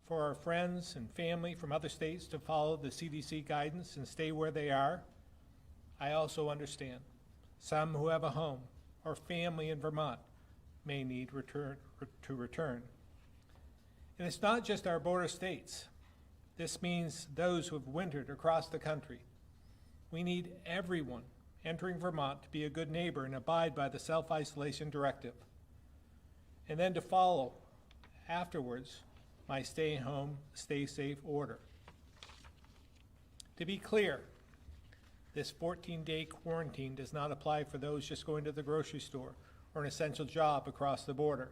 for our friends and family from other states to follow the CDC guidance and stay where they are, I also understand some who have a home or family in Vermont may need to return. And it's not just our border states. This means those who have wintered across the country. We need everyone entering Vermont to be a good neighbor and abide by the self-isolation directive, and then to follow afterwards my stay home, stay safe order. To be clear, this 14-day quarantine does not apply for those just going to the grocery store or an essential job across the border.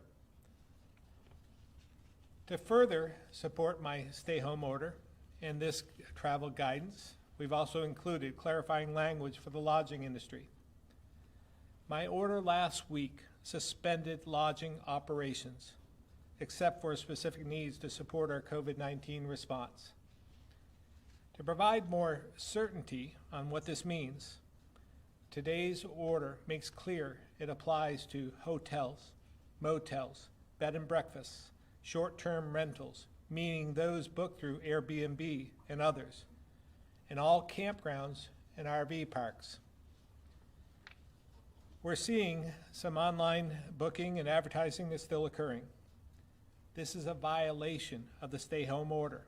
To further support my stay home order and this travel guidance, we've also included clarifying language for the lodging industry. My order last week suspended lodging operations, except for specific needs to support our COVID-19 response. To provide more certainty on what this means, today's order makes clear it applies to hotels, motels, bed and breakfasts, short-term rentals, meaning those booked through Airbnb and others, and all campgrounds and RV parks. We're seeing some online booking and advertising that's still occurring. This is a violation of the stay-home order.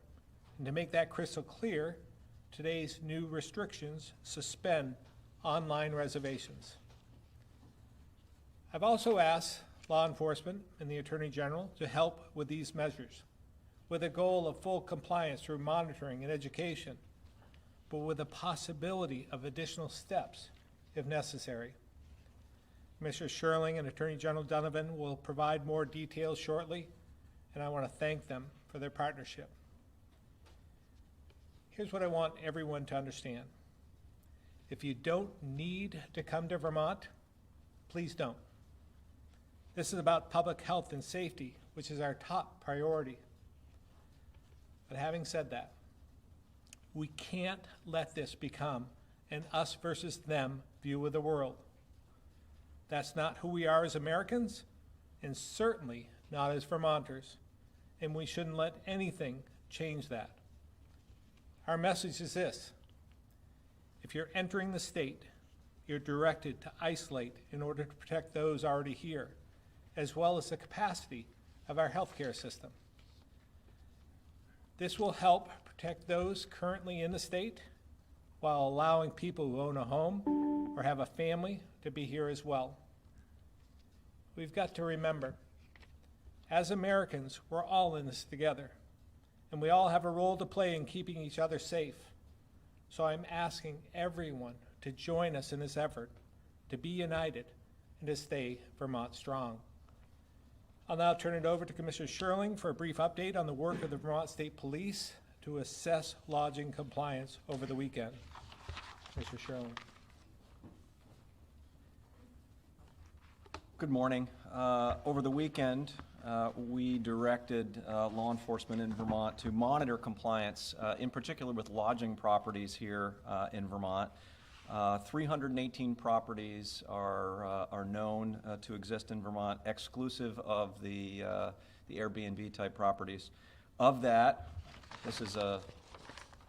And to make that crystal clear, today's new restrictions suspend online reservations. I've also asked law enforcement and the Attorney General to help with these measures, with a goal of full compliance through monitoring and education, but with a possibility of additional steps if necessary. Commissioner Sherling and Attorney General Donovan will provide more details shortly, and I want to thank them for their partnership. Here's what I want everyone to understand. If you don't need to come to Vermont, please don't. This is about public health and safety, which is our top priority. But having said that, we can't let this become an us versus them view of the world. That's not who we are as Americans, and certainly not as Vermonters, and we shouldn't let anything change that. Our message is this: if you're entering the state, you're directed to isolate in order to protect those already here, as well as the capacity of our healthcare system. This will help protect those currently in the state while allowing people who own a home or have a family to be here as well. We've got to remember, as Americans, we're all in this together, and we all have a role to play in keeping each other safe. So I'm asking everyone to join us in this effort to be united and to stay Vermont strong. I'll now turn it over to Commissioner Sherling for a brief update on the work of the Vermont State Police to assess lodging compliance over the weekend. Commissioner Sherling. Good morning. Over the weekend, we directed law enforcement in Vermont to monitor compliance, in particular with lodging properties here in Vermont. 318 properties are known to exist in Vermont, exclusive of the Airbnb type properties. Of that, this is a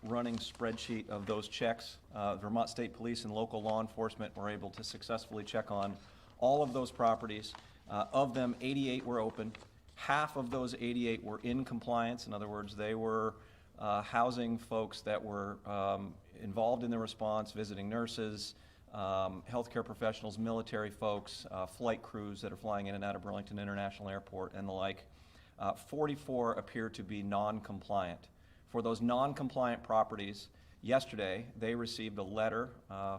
running spreadsheet of those checks. Vermont State Police and local law enforcement were able to successfully check on all of those properties. Of them, 88 were open. Half of those 88 were in compliance. In other words, they were housing folks that were involved in the response, visiting nurses, healthcare professionals, military folks, flight crews that are flying in and out of Burlington International Airport and the like. 44 appear to be non-compliant. For those non-compliant properties, yesterday they received a letter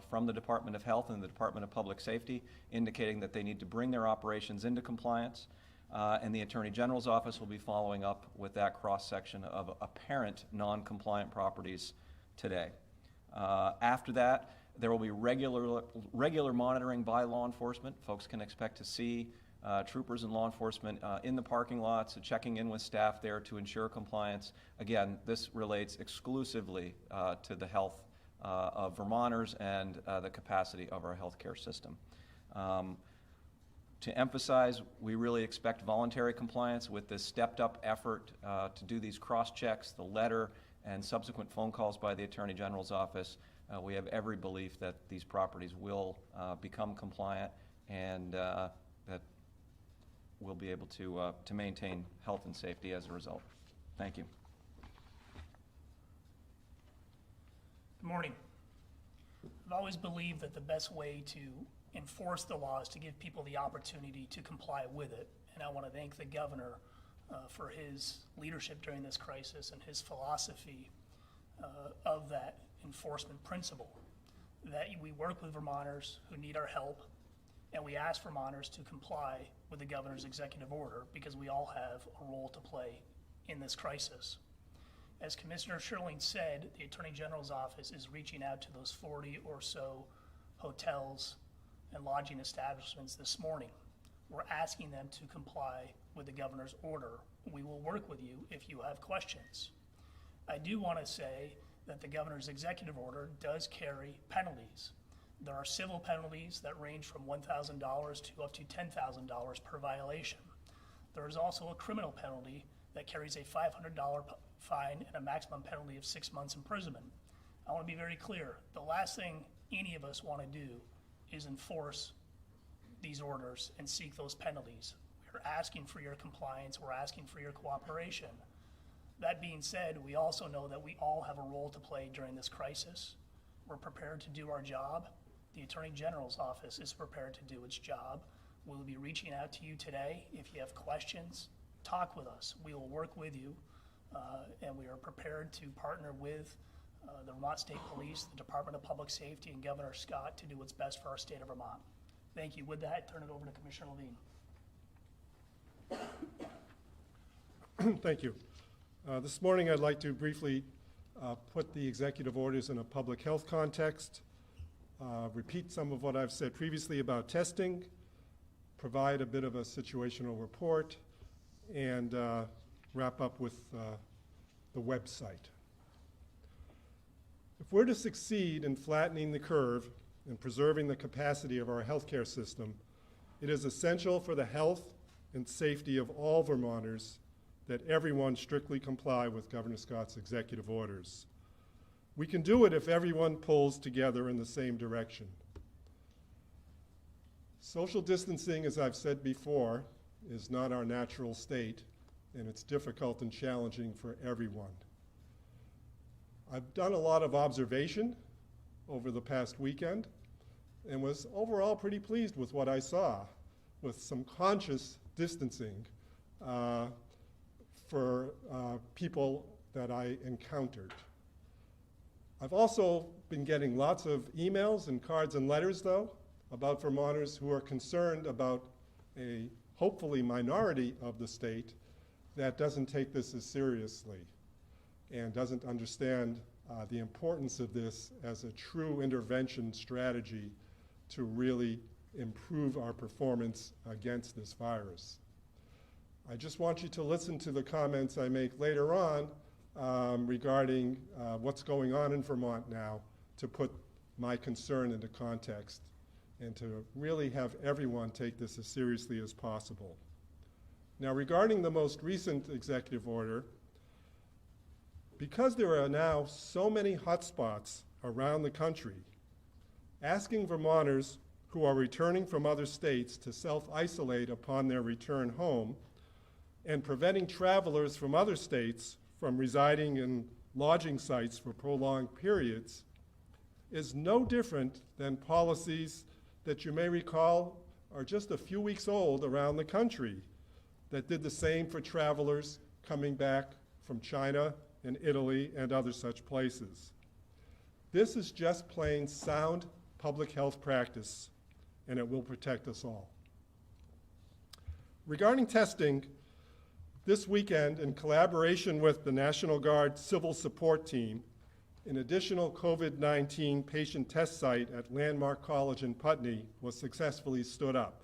from the Department of Health and the Department of Public Safety indicating that they need to bring their operations into compliance, and the Attorney General's office will be following up with that cross-section of apparent non-compliant properties today. After that, there will be regular monitoring by law enforcement. Folks can expect to see troopers and law enforcement in the parking lots, checking in with staff there to ensure compliance. Again, this relates exclusively to the health of Vermonters and the capacity of our healthcare system. To emphasize, we really expect voluntary compliance with this stepped-up effort to do these cross-checks, the letter, and subsequent phone calls by the Attorney General's office. We have every belief that these properties will become compliant and that we'll be able to maintain health and safety as a result. Thank you. Good morning. I've always believed that the best way to enforce the law is to give people the opportunity to comply with it. And I want to thank the governor for his leadership during this crisis and his philosophy of that enforcement principle. That we work with Vermonters who need our help, and we ask Vermonters to comply with the governor's executive order because we all have a role to play in this crisis. As Commissioner Sherling said, the Attorney General's office is reaching out to those 40 or so hotels and lodging establishments this morning. We're asking them to comply with the governor's order. We will work with you if you have questions. I do want to say that the governor's executive order does carry penalties. There are civil penalties that range from $1,000 to up to $10,000 per violation. There is also a criminal penalty that carries a $500 fine and a maximum penalty of 6 months imprisonment. I want to be very clear. The last thing any of us want to do is enforce these orders and seek those penalties. We're asking for your compliance. We're asking for your cooperation. That being said, we also know that we all have a role to play during this crisis. We're prepared to do our job. The Attorney General's office is prepared to do its job. We'll be reaching out to you today. If you have questions, talk with us. We will work with you, and we are prepared to partner with the Vermont State Police, the Department of Public Safety, and Governor Scott to do what's best for our state of Vermont. Thank you. With that, I turn it over to Commissioner Levine. Thank you. This morning I'd like to briefly put the executive orders in a public health context, repeat some of what I've said previously about testing, provide a bit of a situational report, and wrap up with the website. If we're to succeed in flattening the curve and preserving the capacity of our healthcare system, it is essential for the health and safety of all Vermonters that everyone strictly comply with Governor Scott's executive orders. We can do it if everyone pulls together in the same direction. Social distancing, as I've said before, is not our natural state, and it's difficult and challenging for everyone. I've done a lot of observation over the past weekend and was overall pretty pleased with what I saw, with some conscious distancing for people that I encountered. I've also been getting lots of emails and cards and letters, though, about Vermonters who are concerned about a hopefully minority of the state that doesn't take this as seriously and doesn't understand the importance of this as a true intervention strategy to really improve our performance against this virus. I just want you to listen to the comments I make later on regarding what's going on in Vermont now to put my concern into context and to really have everyone take this as seriously as possible. Now, regarding the most recent executive order, because there are now so many hotspots around the country, asking Vermonters who are returning from other states to self-isolate upon their return home and preventing travelers from other states from residing in lodging sites for prolonged periods is no different than policies that you may recall are just a few weeks old around the country that did the same for travelers coming back from China and Italy and other such places. This is just plain sound public health practice, and it will protect us all. Regarding testing, this weekend, in collaboration with the National Guard Civil Support Team, an additional COVID-19 patient test site at Landmark College in Putney was successfully stood up.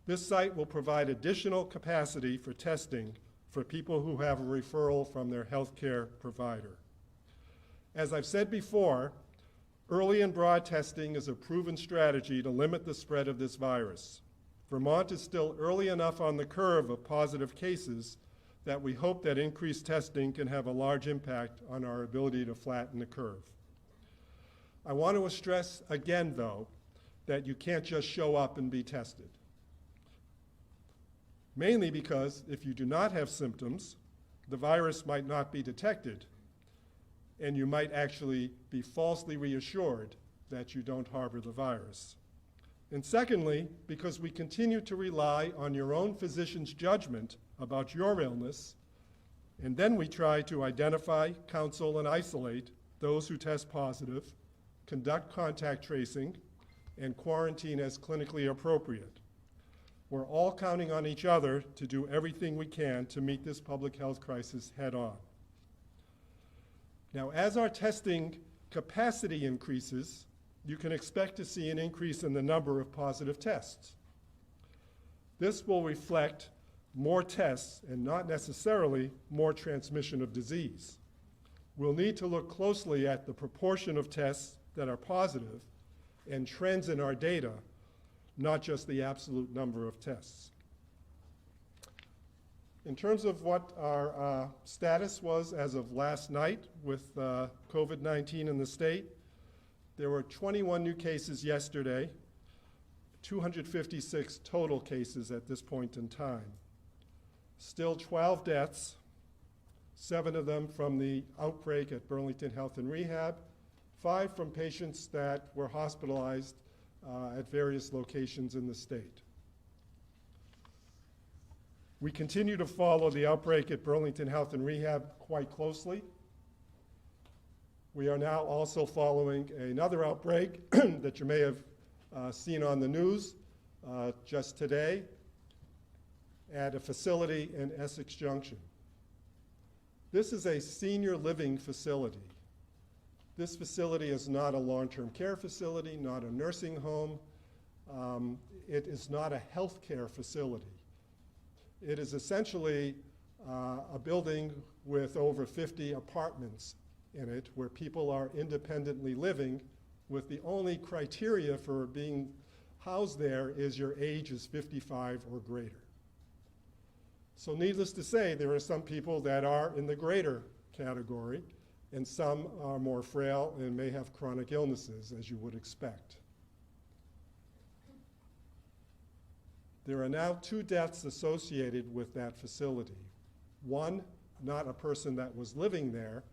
This site will provide additional capacity for testing for people who have a referral from their healthcare provider. As I've said before, early and broad testing is a proven strategy to limit the spread of this virus. Vermont is still early enough on the curve of positive cases that we hope that increased testing can have a large impact on our ability to flatten the curve. I want to stress again, though, that you can't just show up and be tested. Mainly because if you do not have symptoms, the virus might not be detected, and you might actually be falsely reassured that you don't harbor the virus. And secondly, because we continue to rely on your own physician's judgment about your illness, and then we try to identify, counsel, and isolate those who test positive, conduct contact tracing, and quarantine as clinically appropriate. We're all counting on each other to do everything we can to meet this public health crisis head on. Now, as our testing capacity increases, you can expect to see an increase in the number of positive tests. This will reflect more tests and not necessarily more transmission of disease. We'll need to look closely at the proportion of tests that are positive and trends in our data, not just the absolute number of tests. In terms of what our status was as of last night with COVID-19 in the state, there were 21 new cases yesterday, 256 total cases at this point in time. Still 12 deaths, 7 of them from the outbreak at Burlington Health and Rehab, 5 from patients that were hospitalized at various locations in the state. We continue to follow the outbreak at Burlington Health and Rehab quite closely. We are now also following another outbreak that you may have seen on the news just today at a facility in Essex Junction. This is a senior living facility. This facility is not a long-term care facility, not a nursing home. It is not a healthcare facility. It is essentially a building with over 50 apartments in it where people are independently living, with the only criteria for being housed there is your age is 55 or greater. So needless to say, there are some people that are in the greater category, and some are more frail and may have chronic illnesses, as you would expect. There are now 2 deaths associated with that facility. One, not a person that was living there,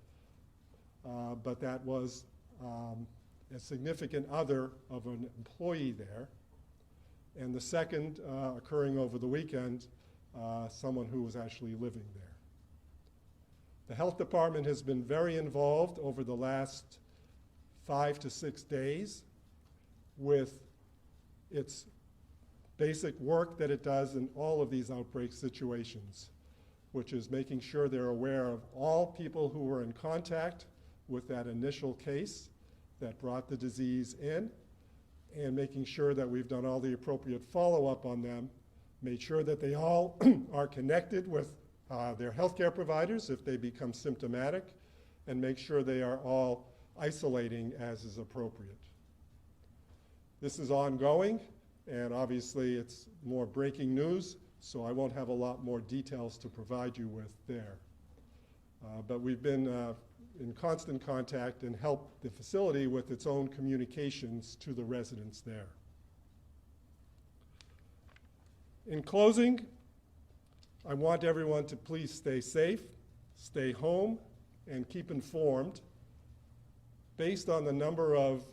but that was a significant other of an employee there. And the second, occurring over the weekend, someone who was actually living there. The health department has been very involved over the last 5 to 6 days with its basic work that it does in all of these outbreak situations, which is making sure they're aware of all people who were in contact with that initial case that brought the disease in, and making sure that we've done all the appropriate follow-up on them, made sure that they all are connected with their healthcare providers if they become symptomatic, and make sure they are all isolating as is appropriate. This is ongoing, and obviously it's more breaking news, so I won't have a lot more details to provide you with there. But we've been in constant contact and helped the facility with its own communications to the residents there. In closing, I want everyone to please stay safe, stay home, and keep informed. Based on the number of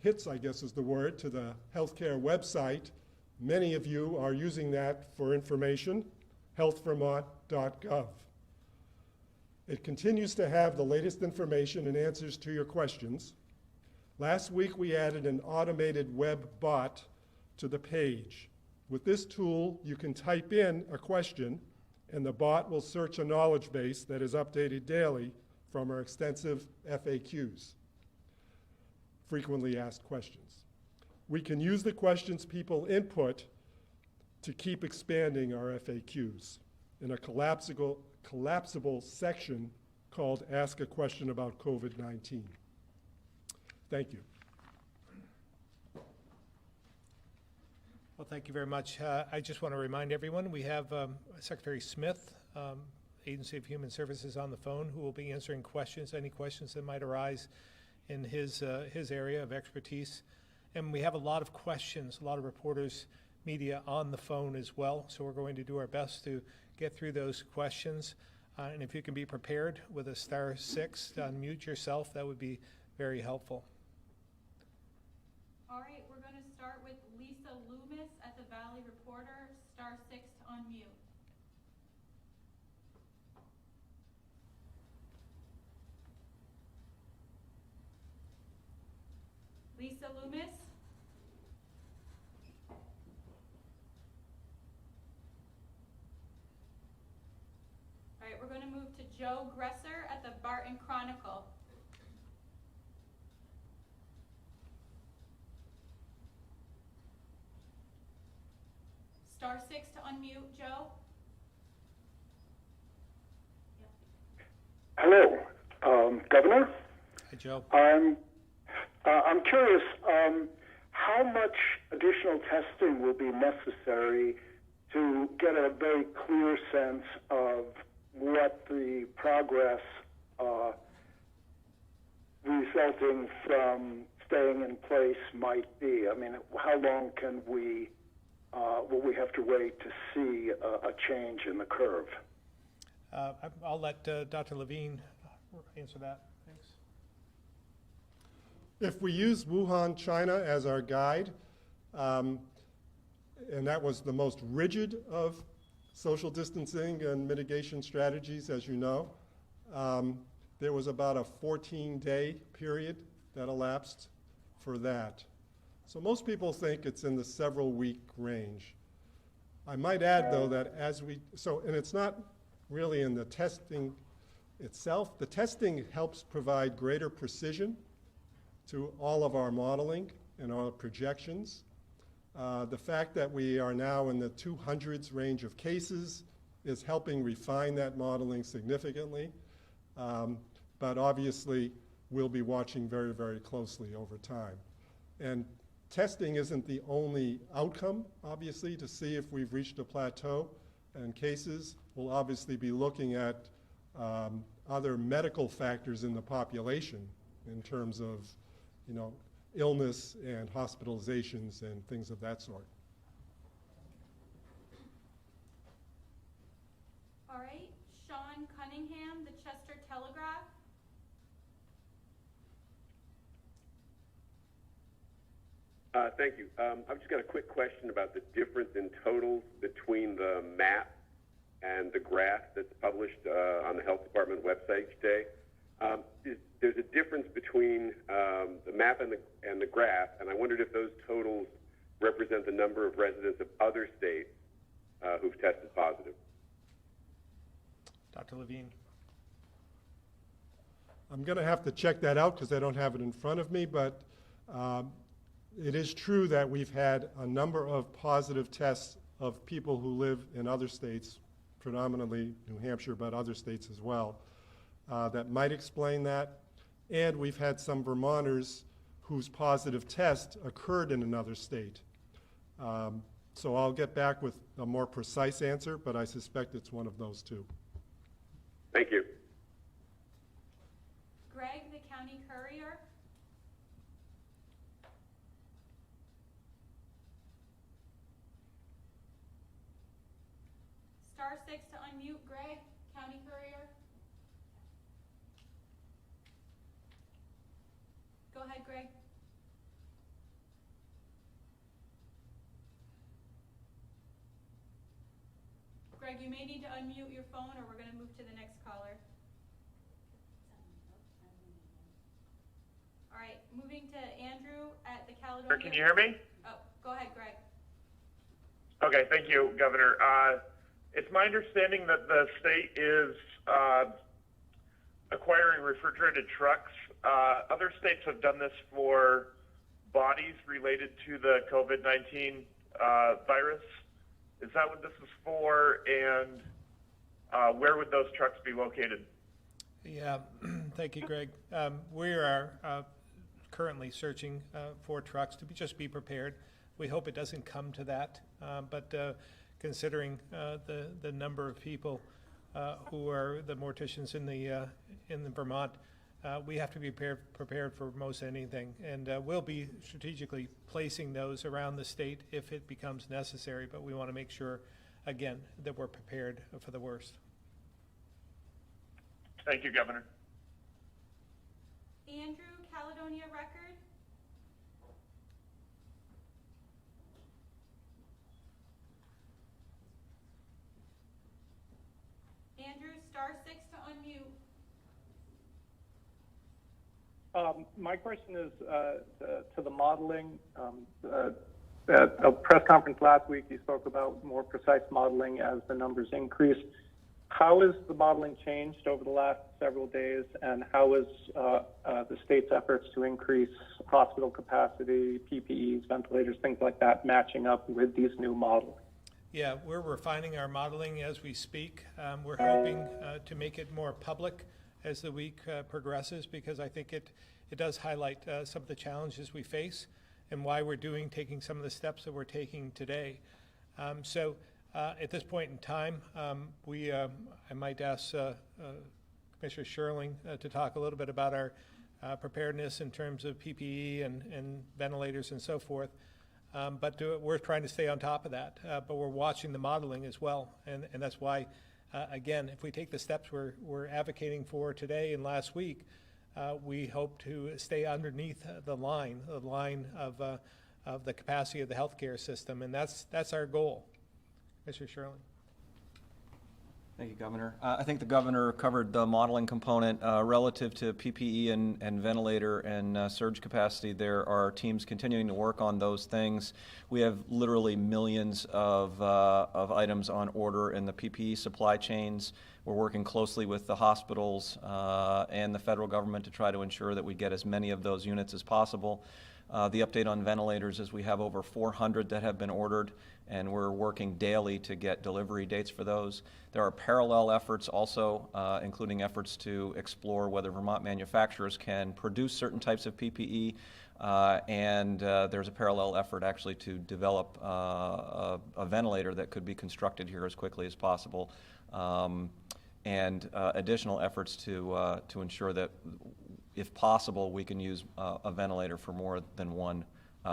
hits, I guess is the word, to the healthcare website, many of you are using that for information, healthvermont.gov. It continues to have the latest information and answers to your questions. Last week we added an automated web bot to the page. With this tool, you can type in a question and the bot will search a knowledge base that is updated daily from our extensive FAQs, frequently asked questions. We can use the questions people input to keep expanding our FAQs in a collapsible section called Ask a Question About COVID-19. Thank you. Well, thank you very much. I just want to remind everyone, we have Secretary Smith, Agency of Human Services, on the phone, who will be answering questions, any questions that might arise in his area of expertise. And we have a lot of questions, a lot of reporters, media on the phone as well, so we're going to do our best to get through those questions. And if you can be prepared with a *6 to unmute yourself, that would be very helpful. All right, we're going to start with Lisa Loomis at the Valley Reporter, *6 to unmute. Lisa Loomis? All right, we're going to move to Joe Gresser at the Barton Chronicle. *6 to unmute, Joe. Hello, Governor. Hi, Joe. I'm curious, how much additional testing will be necessary to get a very clear sense of what the progress resulting from staying in place might be? I mean, how long can will we have to wait to see a change in the curve? I'll let Dr. Levine answer that. Thanks. If we use Wuhan, China as our guide, and that was the most rigid of social distancing and mitigation strategies, as you know, there was about a 14-day period that elapsed for that. So most people think it's in the several-week range. I might add, though, that and it's not really in the testing itself. The testing helps provide greater precision to all of our modeling and our projections. The fact that we are now in the 200s range of cases is helping refine that modeling significantly. But obviously, we'll be watching very, very closely over time. And testing isn't the only outcome, obviously, to see if we've reached a plateau. And cases will obviously be looking at other medical factors in the population in terms of, illness and hospitalizations and things of that sort. All right, Sean Cunningham, the Chester Telegraph. Thank you. I've just got a quick question about the difference in totals between the map and the graph that's published on the Health Department website each day. There's a difference between the map and the graph, and I wondered if those totals represent the number of residents of other states who've tested positive. Dr. Levine. I'm going to have to check that out because I don't have it in front of me, but it is true that we've had a number of positive tests of people who live in other states, predominantly New Hampshire, but other states as well, that might explain that. And we've had some Vermonters whose positive test occurred in another state. So I'll get back with a more precise answer, but I suspect it's one of those two. Thank you. Greg, the County Courier. *6 to unmute, Greg, County Courier. Go ahead, Greg. Greg, you may need to unmute your phone or we're going to move to the next caller. All right, moving to Andrew at the Caledonia. Can you hear me? Oh, go ahead, Greg. Okay, thank you, Governor. It's my understanding that the state is acquiring refrigerated trucks. Other states have done this for bodies related to the COVID-19 virus. Is that what this is for? And where would those trucks be located? Yeah, thank you, Greg. We are currently searching for trucks to just be prepared. We hope it doesn't come to that, but considering the number of people who are the morticians in the Vermont, we have to be prepared for most anything, and we'll be strategically placing those around the state if it becomes necessary, but we want to make sure, again, that we're prepared for the worst. Thank you, Governor. Andrew, Caledonia Record. Andrew, star 6 to unmute. My question is to the modeling. At a press conference last week, you spoke about more precise modeling as the numbers increase. How has the modeling changed over the last several days, and how is the state's efforts to increase hospital capacity, PPEs, ventilators, things like that, matching up with these new models? Yeah, we're refining our modeling as we speak. We're hoping to make it more public as the week progresses, because I think it does highlight some of the challenges we face and why we're taking some of the steps that we're taking today. So at this point in time, I might ask Commissioner Sherling to talk a little bit about our preparedness in terms of PPE and ventilators and so forth. But we're trying to stay on top of that, but we're watching the modeling as well, and that's why, again, if we take the steps we're advocating for today and last week, we hope to stay underneath the line of the capacity of the healthcare system, and that's our goal. Mr. Sherling. Thank you, Governor. I think the Governor covered the modeling component relative to PPE and ventilator and surge capacity. There are teams continuing to work on those things. We have literally millions of items on order in the PPE supply chains. We're working closely with the hospitals and the federal government to try to ensure that we get as many of those units as possible. The update on ventilators is we have over 400 that have been ordered, and we're working daily to get delivery dates for those. There are parallel efforts also, including efforts to explore whether Vermont manufacturers can produce certain types of PPE, and there's a parallel effort actually to develop a ventilator that could be constructed here as quickly as possible, and additional efforts to ensure that, if possible, we can use a ventilator for more than one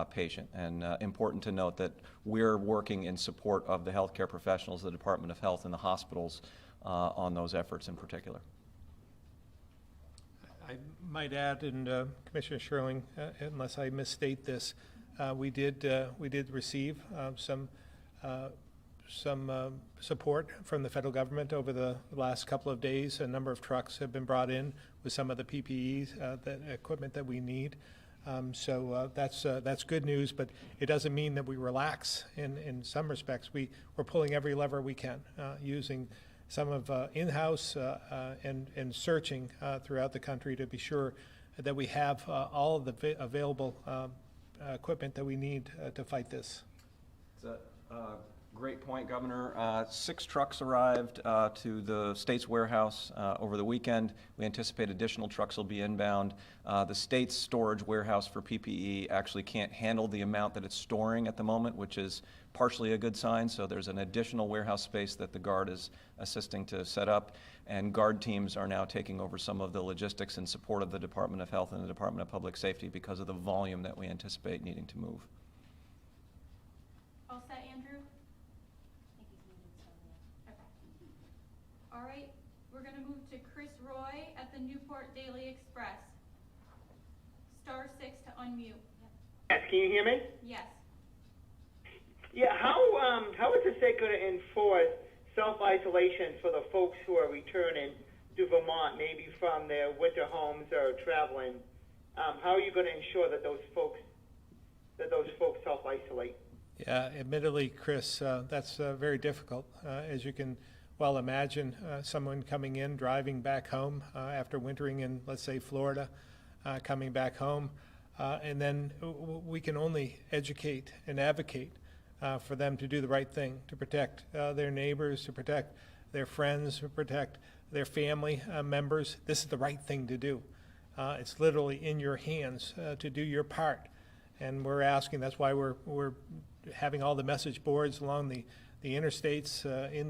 patient. And important to note that we're working in support of the healthcare professionals, the Department of Health, and the hospitals on those efforts in particular. I might add, and Commissioner Sherling, unless I misstate this, we did receive some support from the federal government over the last couple of days. A number of trucks have been brought in with some of the PPEs, that equipment that we need. So that's good news, but it doesn't mean that we relax. In some respects, we're pulling every lever we can, using some of in-house and searching throughout the country to be sure that we have all of the available equipment that we need to fight this. It's a great point, Governor. 6 trucks arrived to the state's warehouse over the weekend. We anticipate additional trucks will be inbound. The state's storage warehouse for PPE actually can't handle the amount that it's storing at the moment, which is partially a good sign. So there's an additional warehouse space that the Guard is assisting to set up, and Guard teams are now taking over some of the logistics in support of the Department of Health and the Department of Public Safety because of the volume that we anticipate needing to move. All set, Andrew? Okay. All right, we're going to move to Chris Roy at the Newport Daily Express. Star 6 to unmute. Yes, can you hear me? Yes. Yeah, how is the state going to enforce self-isolation for the folks who are returning to Vermont, maybe from their winter homes or traveling? How are you going to ensure that those folks self-isolate? Yeah, admittedly, Chris, that's very difficult. As you can well imagine, someone coming in, driving back home after wintering in, let's say, Florida, coming back home, and then we can only educate and advocate for them to do the right thing, to protect their neighbors, to protect their friends, to protect their family members. This is the right thing to do. It's literally in your hands to do your part. And we're asking, that's why we're having all the message boards along the interstates, in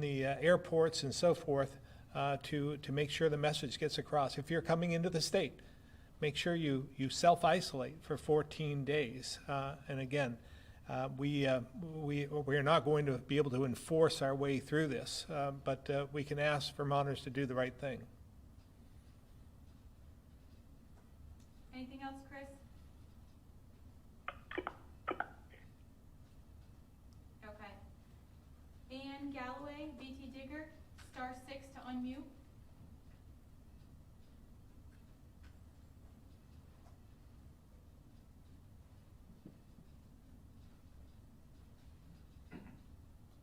the airports and so forth, to make sure the message gets across. If you're coming into the state, make sure you self-isolate for 14 days. And again, we are not going to be able to enforce our way through this, but we can ask Vermonters to do the right thing. Anything else, Chris? Okay. Ann Galloway, BT Digger, *6 to unmute.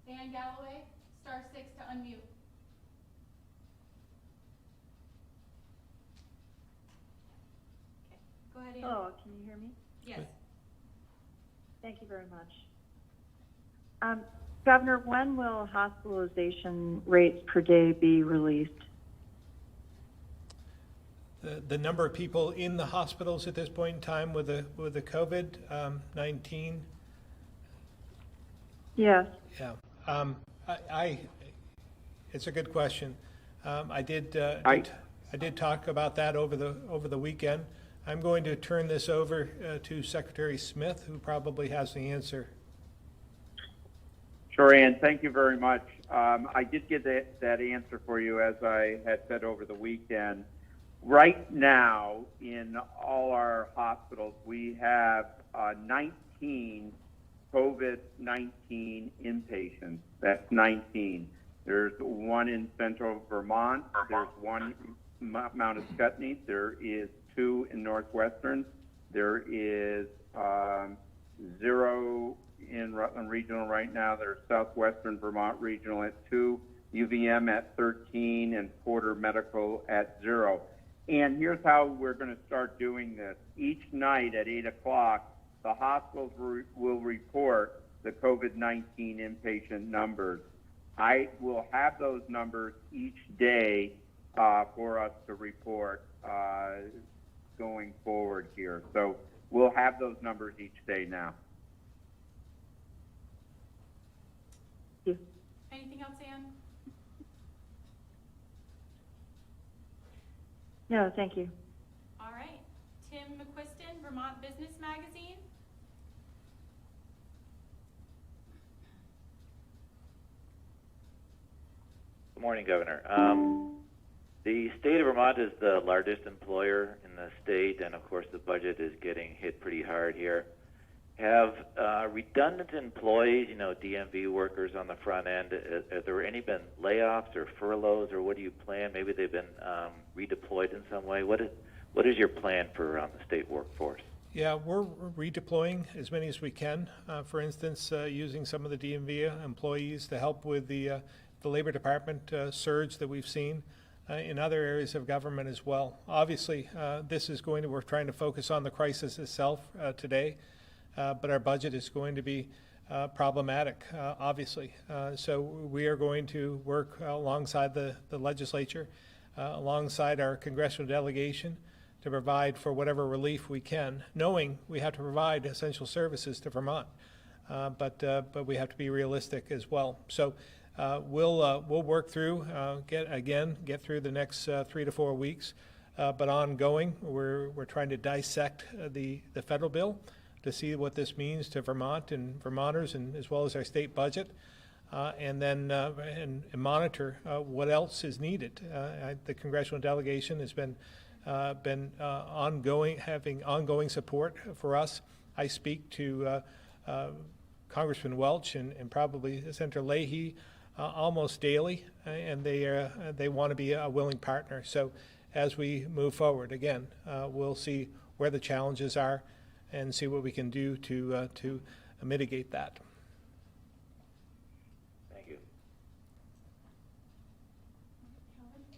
Ann Galloway, *6 to unmute. Okay, go ahead, Ann. Hello, can you hear me? Yes. Thank you very much. Governor, when will hospitalization rates per day be released? The number of people in the hospitals at this point in time with the COVID-19. Yes. Yeah. It's a good question. I did talk about that over the weekend. I'm going to turn this over to Secretary Smith, who probably has the answer. Sure, Ann, thank you very much. I did get that answer for you, as I had said over the weekend. Right now, in all our hospitals, we have 19 COVID-19 inpatients. That's 19. There's one in central Vermont. There's one in Mount Escutney. There is 2 in Northwestern. There is 0 in Rutland Regional right now. There's Southwestern Vermont Regional at 2, UVM at 13, and Porter Medical at 0. And here's how we're going to start doing this. Each night at 8 o'clock, the hospitals will report the COVID-19 inpatient numbers. I will have those numbers each day for us to report going forward here. So we'll have those numbers each day now. Anything else, Ann? No, thank you. All right. Tim McQuiston, Vermont Business Magazine. Good morning, Governor. The state of Vermont is the largest employer in the state, and of course the budget is getting hit pretty hard here. Have redundant employees, DMV workers on the front end, have there been layoffs or furloughs, or what do you plan? Maybe they've been redeployed in some way. What is your plan for the state workforce? Yeah, we're redeploying as many as we can. For instance, using some of the DMV employees to help with the Labor Department surge that we've seen in other areas of government as well. Obviously, we're trying to focus on the crisis itself today, but our budget is going to be problematic, obviously. So we are going to work alongside the legislature, alongside our congressional delegation, to provide for whatever relief we can, knowing we have to provide essential services to Vermont. But we have to be realistic as well. So we'll work through, get through the next 3 to 4 weeks. But ongoing, we're trying to dissect the federal bill to see what this means to Vermont and Vermonters, and as well as our state budget, and then and monitor what else is needed. The congressional delegation has been having ongoing support for us. I speak to Congressman Welch and probably Senator Leahy almost daily, and they want to be a willing partner. So as we move forward, again, we'll see where the challenges are and see what we can do to mitigate that. Thank you.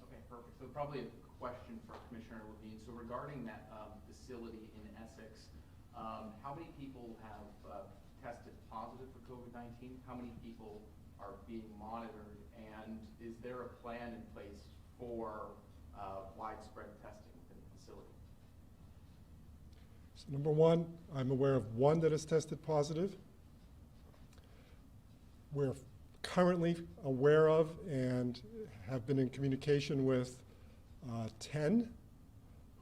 Okay, perfect. So probably a question for Commissioner Levine. So regarding that facility in Essex, how many people have tested positive for COVID-19? How many people are being monitored? And is there a plan in place for widespread testing within the facility? So number one, I'm aware of one that has tested positive. We're currently aware of and have been in communication with 10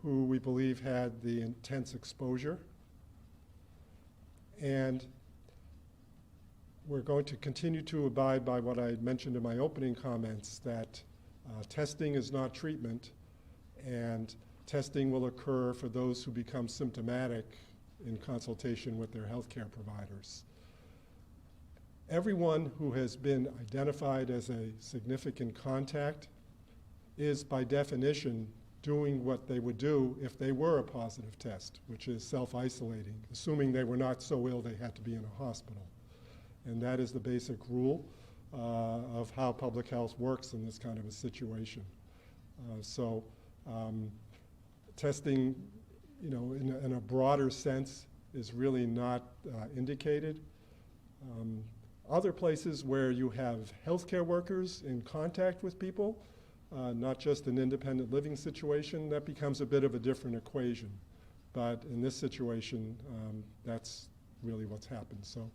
who we believe had the intense exposure. And we're going to continue to abide by what I mentioned in my opening comments, that testing is not treatment, and testing will occur for those who become symptomatic in consultation with their healthcare providers. Everyone who has been identified as a significant contact is, by definition, doing what they would do if they were a positive test, which is self-isolating, assuming they were not so ill they had to be in a hospital. And that is the basic rule of how public health works in this kind of a situation. Testing, you know, in a broader sense is really not indicated. Other places where you have healthcare workers in contact with people, not just an independent living situation, that becomes a bit of a different equation. But in this situation, that's really what's happened. So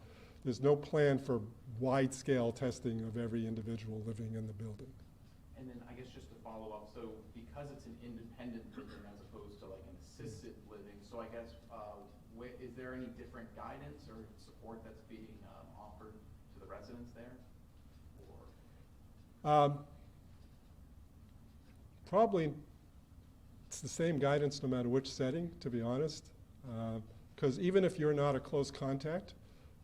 there's no plan for wide-scale testing of every individual living in the building. And then I guess just to follow up, so because it's an independent living as opposed to like an assisted living, so I guess is there any different guidance or support that's being offered to the residents there? Or? Probably it's the same guidance no matter which setting, to be honest. Because even if you're not a close contact,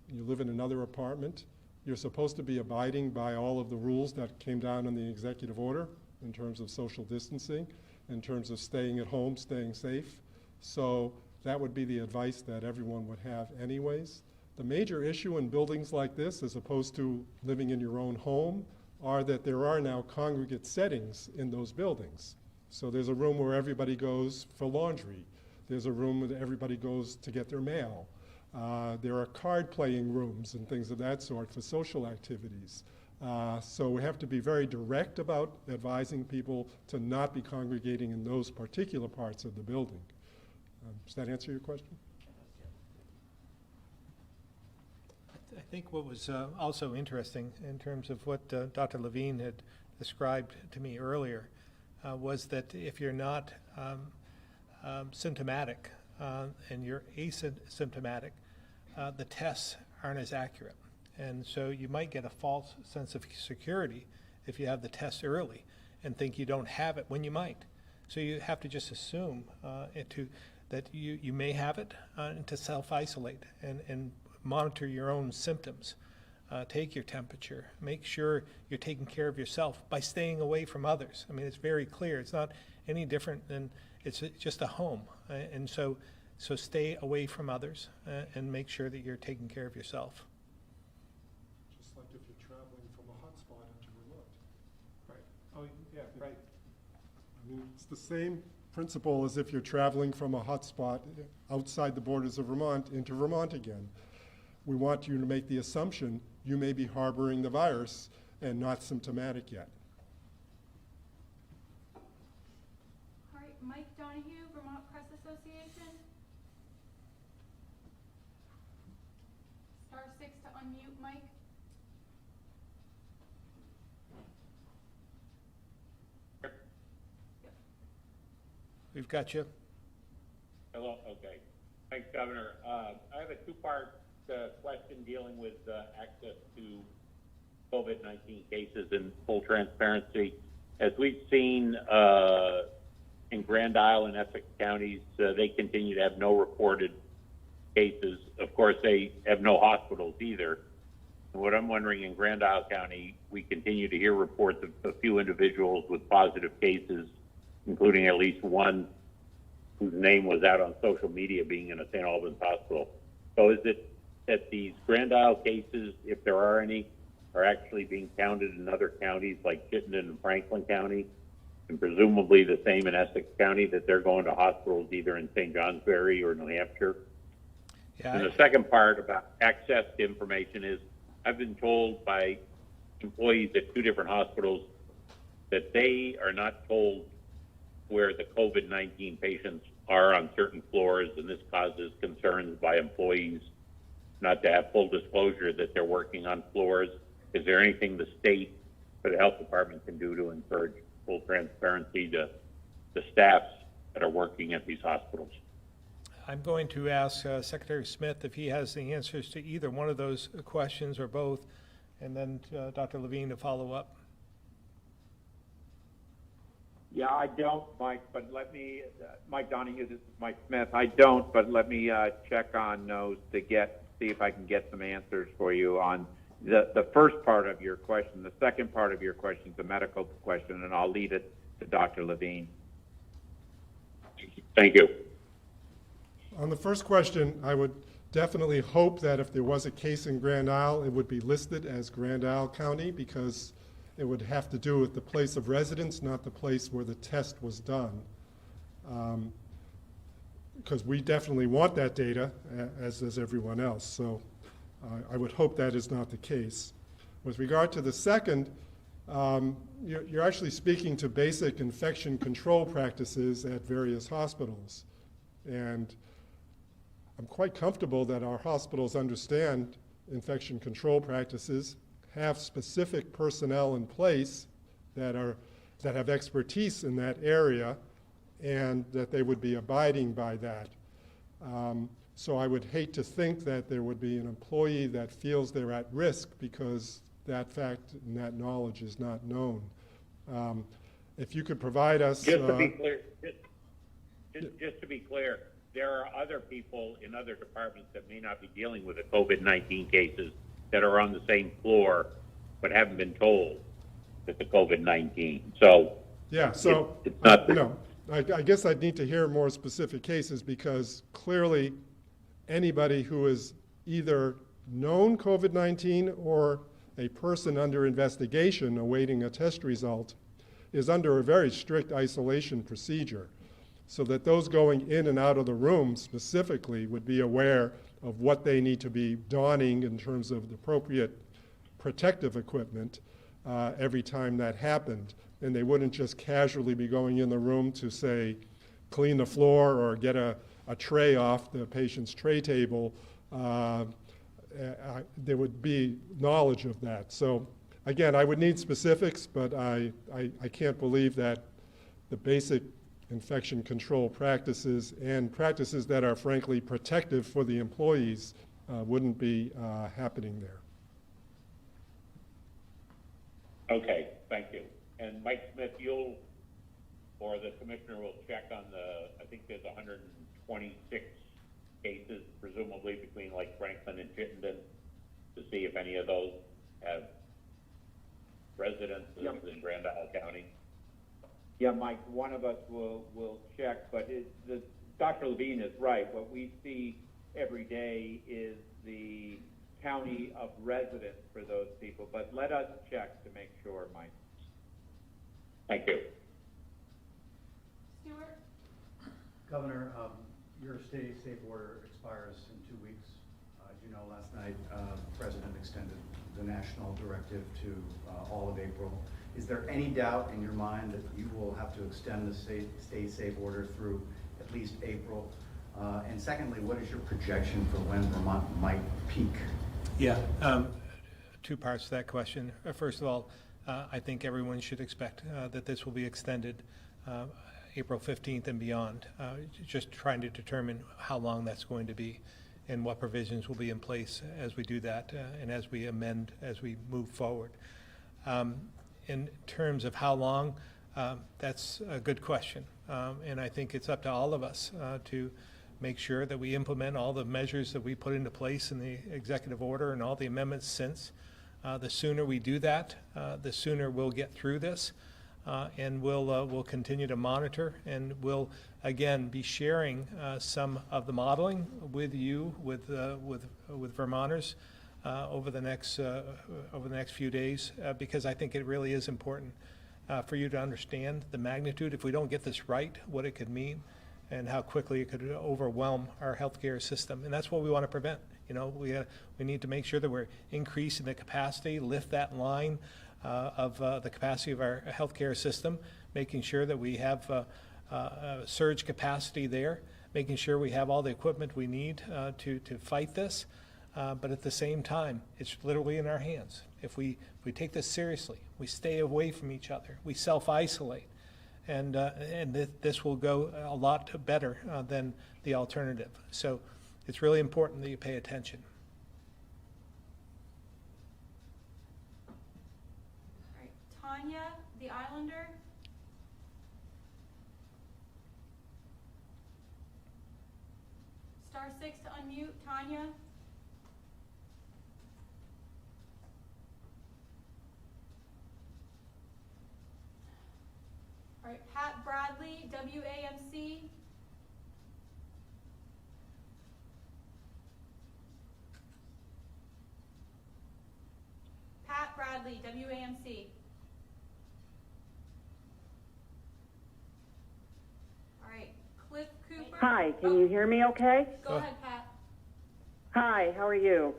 you live in another apartment, you're supposed to be abiding by all of the rules that came down in the executive order in terms of social distancing, in terms of staying at home, staying safe. So that would be the advice that everyone would have anyways. The major issue in buildings like this, as opposed to living in your own home, are that there are now congregate settings in those buildings. So there's a room where everybody goes for laundry. There's a room where everybody goes to get their mail. There are card playing rooms and things of that sort for social activities. So we have to be very direct about advising people to not be congregating in those particular parts of the building. Does that answer your question? I think what was also interesting in terms of what Dr. Levine had described to me earlier was that if you're not symptomatic and you're asymptomatic, the tests aren't as accurate. And so you might get a false sense of security if you have the test early and think you don't have it when you might. So you have to just assume that you may have it and to self-isolate and monitor your own symptoms. Take your temperature. Make sure you're taking care of yourself by staying away from others. I mean, it's very clear. It's not any different than it's just a home. And so stay away from others and make sure that you're taking care of yourself. Just like if you're traveling from a hotspot into remote. Right. Oh, yeah, right. I mean, it's the same principle as if you're traveling from a hotspot outside the borders of Vermont into Vermont again. We want you to make the assumption you may be harboring the virus and not symptomatic yet. All right, Mike Donahue, Vermont Press Association. Star 6 to unmute, Mike. We've got you. Hello, okay. Thanks, Governor. I have a two-part question dealing with access to COVID-19 cases in full transparency. As we've seen in Grand Isle and Essex counties, they continue to have no reported cases. Of course, they have no hospitals either. And what I'm wondering, in Grand Isle County, we continue to hear reports of a few individuals with positive cases, including at least one whose name was out on social media being in a St. Albans hospital. So is it that these Grand Isle cases, if there are any, are actually being counted in other counties like Chittenden and Franklin County, and presumably the same in Essex County, that they're going to hospitals either in St. Johnsbury or New Hampshire? Yeah. And the second part about access to information is, I've been told by employees at two different hospitals that they are not told where the COVID-19 patients are on certain floors, and this causes concerns by employees not to have full disclosure that they're working on floors. Is there anything the state or the health department can do to encourage full transparency to the staffs that are working at these hospitals? I'm going to ask Secretary Smith if he has the answers to either one of those questions or both, and then Dr. Levine to follow up. Yeah, I don't, Mike, but let me, Mike Donahue, this is Mike Smith. I don't, but let me check on those to see if I can get some answers for you on the first part of your question. The second part of your question is a medical question, and I'll leave it to Dr. Levine. Thank you. On the first question, I would definitely hope that if there was a case in Grand Isle, it would be listed as Grand Isle County, because it would have to do with the place of residence, not the place where the test was done. Because we definitely want that data, as does everyone else. So I would hope that is not the case. With regard to the second, you're actually speaking to basic infection control practices at various hospitals. And I'm quite comfortable that our hospitals understand infection control practices, have specific personnel in place that have expertise in that area, and that they would be abiding by that. So I would hate to think that there would be an employee that feels they're at risk because that fact and that knowledge is not known. If you could provide us... Just to be clear, just to be clear, there are other people in other departments that may not be dealing with the COVID-19 cases that are on the same floor but haven't been told that the COVID-19. So yeah, so it's not. I guess I'd need to hear more specific cases, because clearly anybody who is either known COVID-19 or a person under investigation awaiting a test result is under a very strict isolation procedure, so that those going in and out of the room specifically would be aware of what they need to be donning in terms of the appropriate protective equipment every time that happened. And they wouldn't just casually be going in the room to, say, clean the floor or get a tray off the patient's tray table. There would be knowledge of that. So again, I would need specifics, but I can't believe that the basic infection control practices and practices that are frankly protective for the employees wouldn't be happening there. Okay, thank you. And Mike Smith, you'll, or the commissioner will check on I think there's 126 cases, presumably between like Franklin and Chittenden, to see if any of those have residences in Grand Isle County. Yeah, Mike, one of us will check, but Dr. Levine is right. What we see every day is the county of residence for those people, but let us check to make sure, Mike. Thank you. Stuart? Governor, your stay safe order expires in 2 weeks. As you know, last night, the President extended the national directive to all of April. Is there any doubt in your mind that you will have to extend the stay safe order through at least April? And secondly, what is your projection for when Vermont might peak? Yeah, two parts to that question. First of all, I think everyone should expect that this will be extended April 15th and beyond, just trying to determine how long that's going to be and what provisions will be in place as we do that and as we amend, as we move forward. In terms of how long, that's a good question. And I think it's up to all of us to make sure that we implement all the measures that we put into place in the executive order and all the amendments since. The sooner we do that, the sooner we'll get through this, and we'll continue to monitor, and we'll again be sharing some of the modeling with you, with Vermonters over the next few days, because I think it really is important for you to understand the magnitude, if we don't get this right, what it could mean, and how quickly it could overwhelm our healthcare system, and that's what we want to prevent. You know, we need to make sure that we're increasing the capacity, lift that line of the capacity of our healthcare system, making sure that we have surge capacity there, making sure we have all the equipment we need to fight this. But at the same time, it's literally in our hands. If we take this seriously, we stay away from each other, we self-isolate, and this will go a lot better than the alternative. So it's really important that you pay attention. All right, Tanya, the Islander. *6 to unmute, Tanya. All right, Pat Bradley, WAMC. Pat Bradley, WAMC. All right, Cliff Cooper. Hi, can you hear me okay? Go ahead, Pat. Hi, how are you?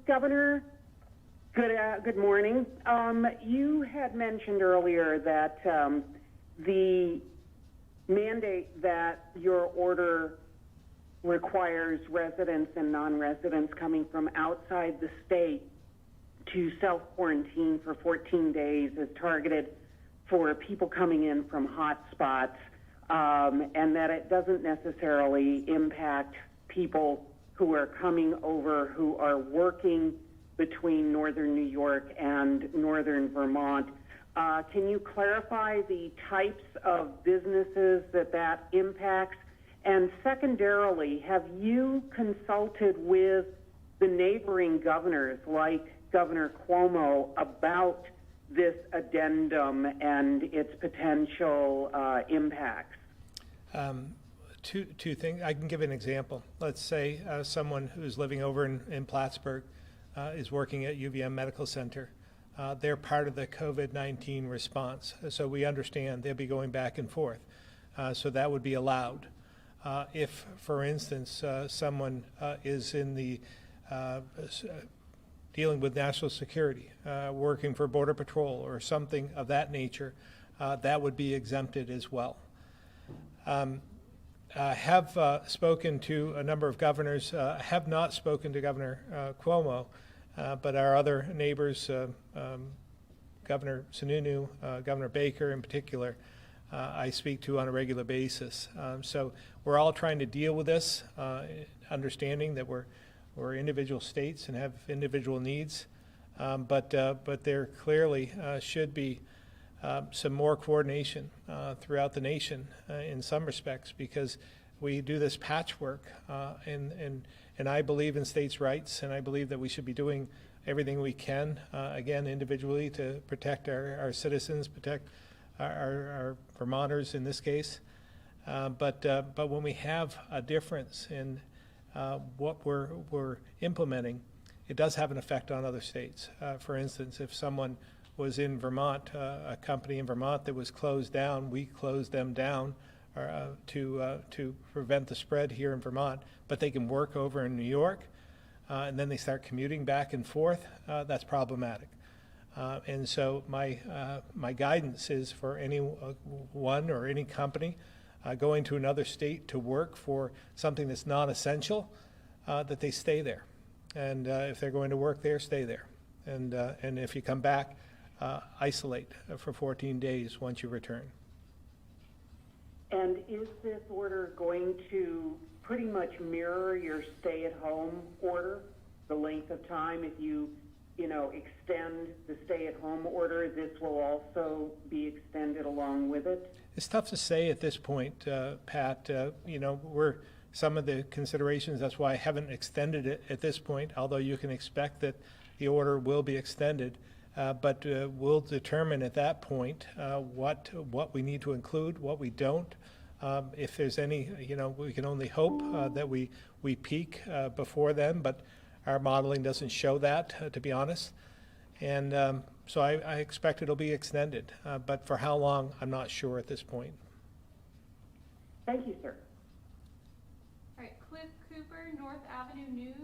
Governor, good morning. You had mentioned earlier that the mandate that your order requires residents and non-residents coming from outside the state to self-quarantine for 14 days is targeted for people coming in from hot spots, and that it doesn't necessarily impact people who are coming over who are working between northern New York and northern Vermont. Can you clarify the types of businesses that impacts? And secondarily, have you consulted with the neighboring governors like Governor Cuomo about this addendum and its potential impacts? Two things. I can give an example. Let's say someone who's living over in Plattsburgh is working at UVM Medical Center. They're part of the COVID-19 response, so we understand they'll be going back and forth. So that would be allowed. If, for instance, someone is in the dealing with national security, working for Border Patrol or something of that nature, that would be exempted as well. Have spoken to a number of governors, have not spoken to Governor Cuomo, but our other neighbors, Governor Sununu, Governor Baker in particular, I speak to on a regular basis. So we're all trying to deal with this, understanding that we're individual states and have individual needs, but there clearly should be some more coordination throughout the nation in some respects, because we do this patchwork, and I believe in states' rights, and I believe that we should be doing everything we can, again, individually, to protect our citizens, protect our Vermonters in this case. But when we have a difference in what we're implementing, it does have an effect on other states. For instance, if someone was in Vermont, a company in Vermont that was closed down, we closed them down to prevent the spread here in Vermont, but they can work over in New York, and then they start commuting back and forth, that's problematic. And so my guidance is for anyone or any company going to another state to work for something that's not essential, that they stay there. And if they're going to work there, stay there. And if you come back, isolate for 14 days once you return. And is this order going to pretty much mirror your stay-at-home order, the length of time? If you extend the stay-at-home order, this will also be extended along with it? It's tough to say at this point, Pat. We're some of the considerations. That's why I haven't extended it at this point, although you can expect that the order will be extended. But we'll determine at that point what we need to include, what we don't. If there's any, we can only hope that we peak before then, but our modeling doesn't show that, to be honest. And so I expect it'll be extended. But for how long, I'm not sure at this point. Thank you, sir. All right, Cliff Cooper, North Avenue News.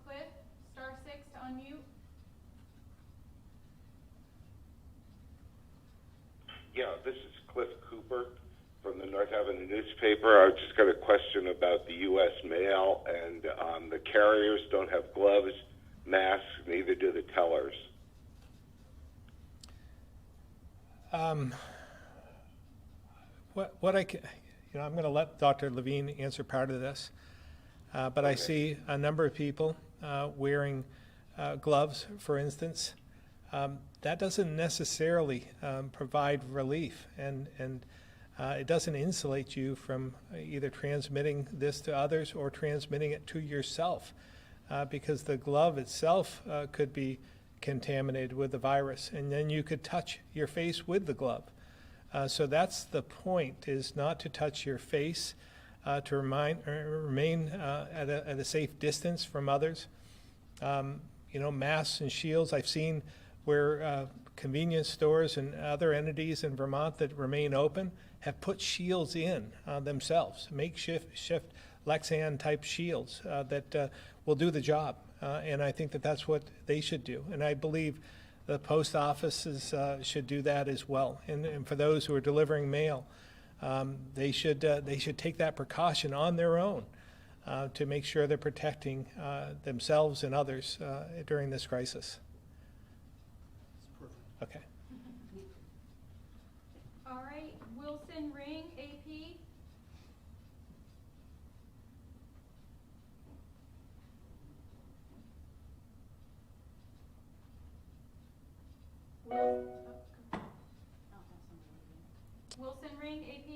Cliff, *6 to unmute. Yeah, this is Cliff Cooper from the North Avenue newspaper. I've just got a question about the U.S. mail, and the carriers don't have gloves, masks, neither do the tellers. What I can, I'm going to let Dr. Levine answer part of this, but I see a number of people wearing gloves, for instance. That doesn't necessarily provide relief, and it doesn't insulate you from either transmitting this to others or transmitting it to yourself, because the glove itself could be contaminated with the virus, and then you could touch your face with the glove. So that's the point, is not to touch your face, to remain at a safe distance from others. Masks and shields, I've seen where convenience stores and other entities in Vermont that remain open have put shields in themselves, makeshift Lexan type shields that will do the job. And I think that that's what they should do. And I believe the post offices should do that as well. And for those who are delivering mail, they should take that precaution on their own to make sure they're protecting themselves and others during this crisis. Okay. All right, Wilson Ring, AP. Wilson Ring, AP.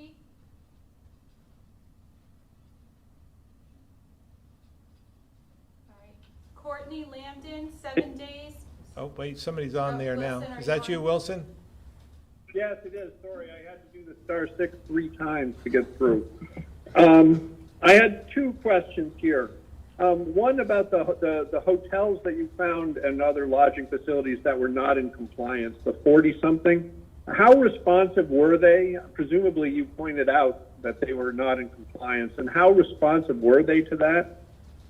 All right. Courtney Lambden, 7 days. Oh, wait, somebody's on there now. Wilson, Is that you, Wilson? Yes, it is. Sorry, I had to do the *6 3 times to get through. I had two questions here. One about the hotels that you found and other lodging facilities that were not in compliance, the 40-something. How responsive were they? Presumably you pointed out that they were not in compliance. And how responsive were they to that?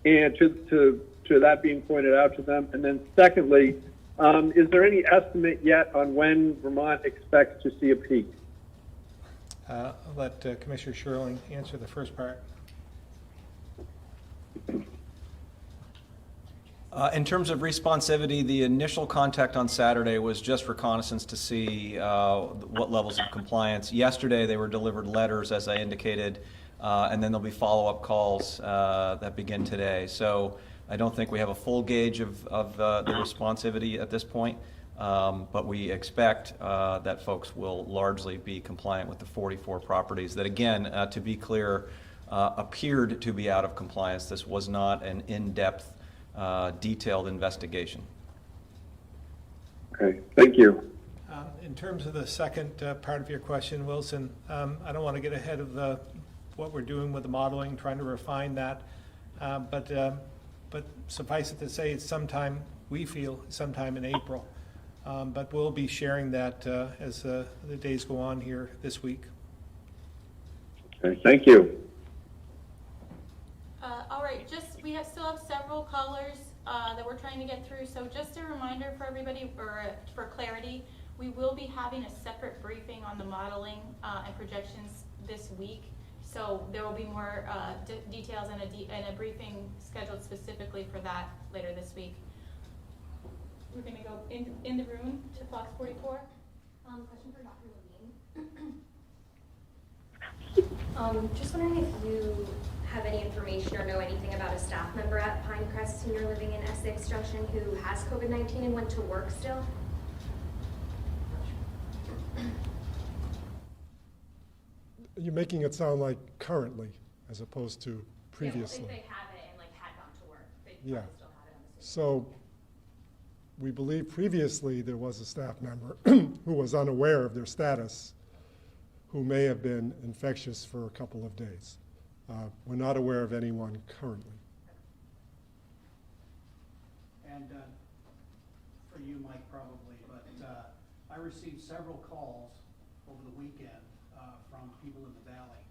And to that being pointed out to them? And then secondly, is there any estimate yet on when Vermont expects to see a peak? I'll let Commissioner Sherling answer the first part. In terms of responsivity, the initial contact on Saturday was just reconnaissance to see what levels of compliance. Yesterday, they were delivered letters, as I indicated, and then there'll be follow-up calls that begin today. So I don't think we have a full gauge of the responsivity at this point, but we expect that folks will largely be compliant with the 44 properties that, again, to be clear, appeared to be out of compliance. This was not an in-depth, detailed investigation. Okay, thank you. In terms of the second part of your question, Wilson, I don't want to get ahead of what we're doing with the modeling, trying to refine that, but suffice it to say, it's sometime, we feel, sometime in April. But we'll be sharing that as the days go on here this week. Okay, thank you. All right, we still have several callers that we're trying to get through. So just a reminder for everybody, or for clarity, we will be having a separate briefing on the modeling and projections this week. So there will be more details and a briefing scheduled specifically for that later this week. We're going to go in the room to Fox 44. Question for Dr. Levine. Just wondering if you have any information or know anything about a staff member at Pinecrest Senior Living in Essex Junction who has COVID-19 and went to work still? You're making it sound like currently, as opposed to previously. Yeah, well, if they have it and had gone to work, they Yeah. probably still have it on the same. So we believe previously there was a staff member who was unaware of their status, who may have been infectious for a couple of days. We're not aware of anyone currently. And for you, Mike, probably, but I received several calls over the weekend from people in the valley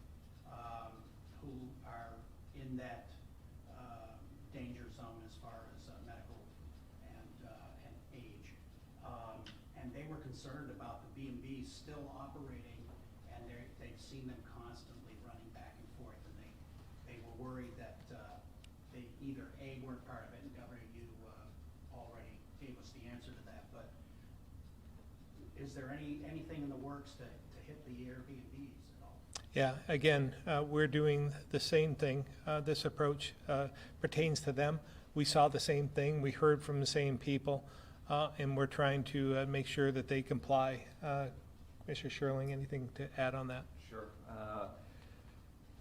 who are in that danger zone as far as medical and age. And they were concerned concerned about the B&Bs still operating, and they've seen them constantly running back and forth, and they were worried that they either A, weren't part of it, and Governor, you already gave us the answer to that, but is there anything in the works to hit the Airbnbs at all? Yeah, again, we're doing the same thing. This approach pertains to them. We saw the same thing. We heard from the same people, and we're trying to make sure that they comply. Mr. Sherling, anything to add on that? Sure.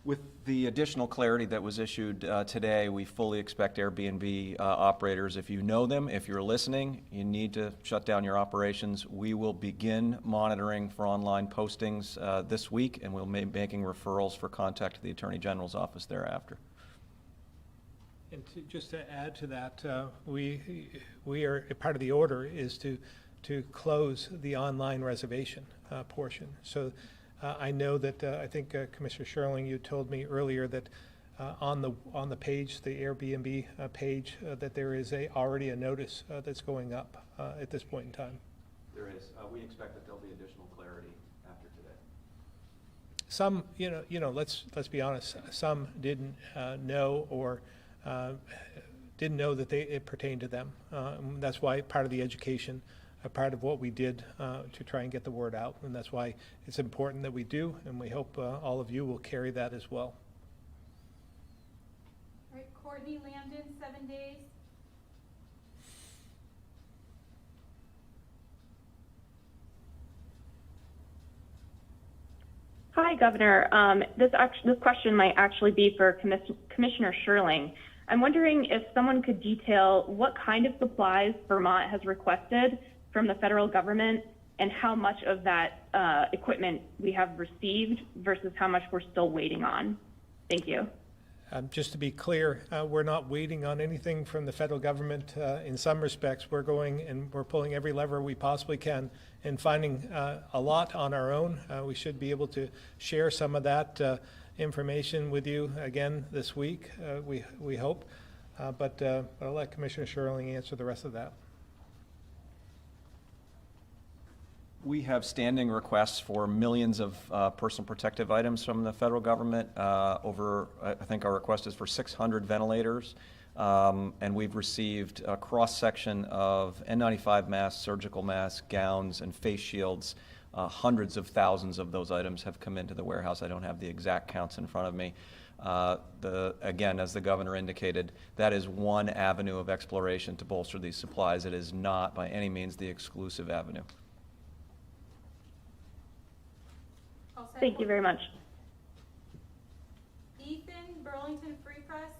With the additional clarity that was issued today, we fully expect Airbnb operators, if you know them, if you're listening, you need to shut down your operations. We will begin monitoring for online postings this week, and we'll be making referrals for contact to the Attorney General's office thereafter. And just to add to that, we are, part of the order is to close the online reservation portion. So I know that, I think Commissioner Sherling, you told me earlier that on the page, the Airbnb page, that there is already a notice that's going up at this point in time. There is. We expect that there'll be additional clarity after today. Some, let's be honest, some didn't know or didn't know that it pertained to them. That's why part of the education, part of what we did to try and get the word out, and that's why it's important that we do, and we hope all of you will carry that as well. All right, Courtney Landon, 7 days. Hi, Governor. This question might actually be for Commissioner Sherling. I'm wondering if someone could detail what kind of supplies Vermont has requested from the federal government and how much of that equipment we have received versus how much we're still waiting on. Thank you. Just to be clear, we're not waiting on anything from the federal government. In some respects, we're going and we're pulling every lever we possibly can and finding a lot on our own. We should be able to share some of that information with you again this week, we hope. But I'll let Commissioner Sherling answer the rest of that. We have standing requests for millions of personal protective items from the federal government. I think our request is for 600 ventilators. And we've received a cross-section of N95 masks, surgical masks, gowns, and face shields. Hundreds of thousands of those items have come into the warehouse. I don't have the exact counts in front of me. Again, as the governor indicated, that is one avenue of exploration to bolster these supplies. It is not by any means the exclusive avenue. Thank you very much. Ethan, Burlington Free Press.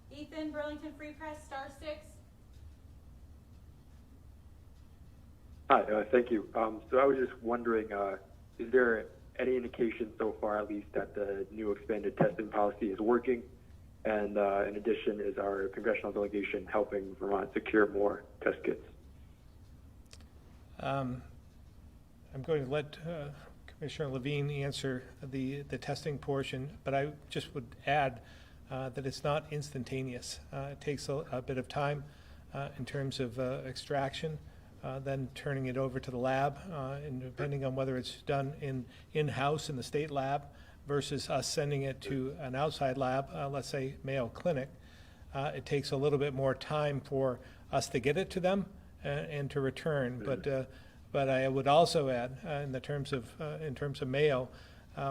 Ethan, Burlington Free Press, *6. Hi, thank you. So I was just wondering, is there any indication so far, at least, that the new expanded testing policy is working? And in addition, is our congressional delegation helping Vermont secure more test kits? I'm going to let Commissioner Levine answer the testing portion, but I just would add that it's not instantaneous. It takes a bit of time in terms of extraction, then turning it over to the lab, and depending on whether it's done in-house in the state lab versus us sending it to an outside lab, let's say Mayo Clinic, it takes a little bit more time for us to get it to them and to return. But I would also add, in terms of Mayo,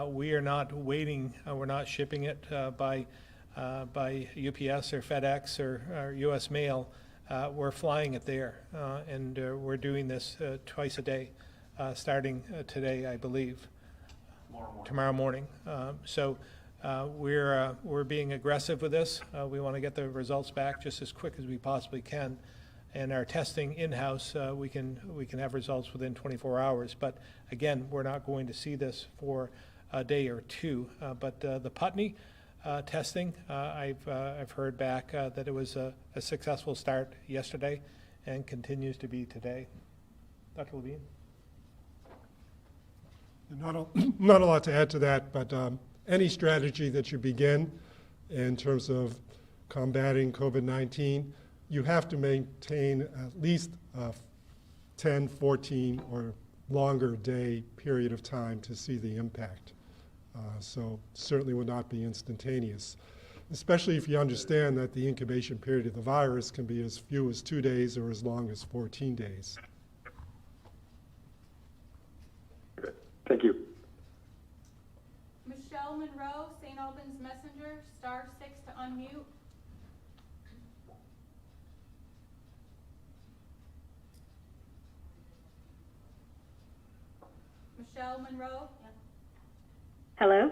we are not waiting. We're not shipping it by UPS or FedEx or U.S. Mail. We're flying it there, and we're doing this twice a day, starting today, I believe. Tomorrow morning. So we're being aggressive with this. We want to get the results back just as quick as we possibly can. And our testing in-house, we can have results within 24 hours. But again, we're not going to see this for a day or two. But the Putney testing, I've heard back that it was a successful start yesterday and continues to be today. Dr. Levine? Not a lot to add to that, but any strategy that you begin in terms of combating COVID-19, you have to maintain at least a 10, 14, or longer day period of time to see the impact. So certainly will not be instantaneous, especially if you understand that the incubation period of the virus can be as few as 2 days or as long as 14 days. Thank you. Michelle Monroe, St. Albans Messenger, *6 to unmute. Michelle Monroe? Hello?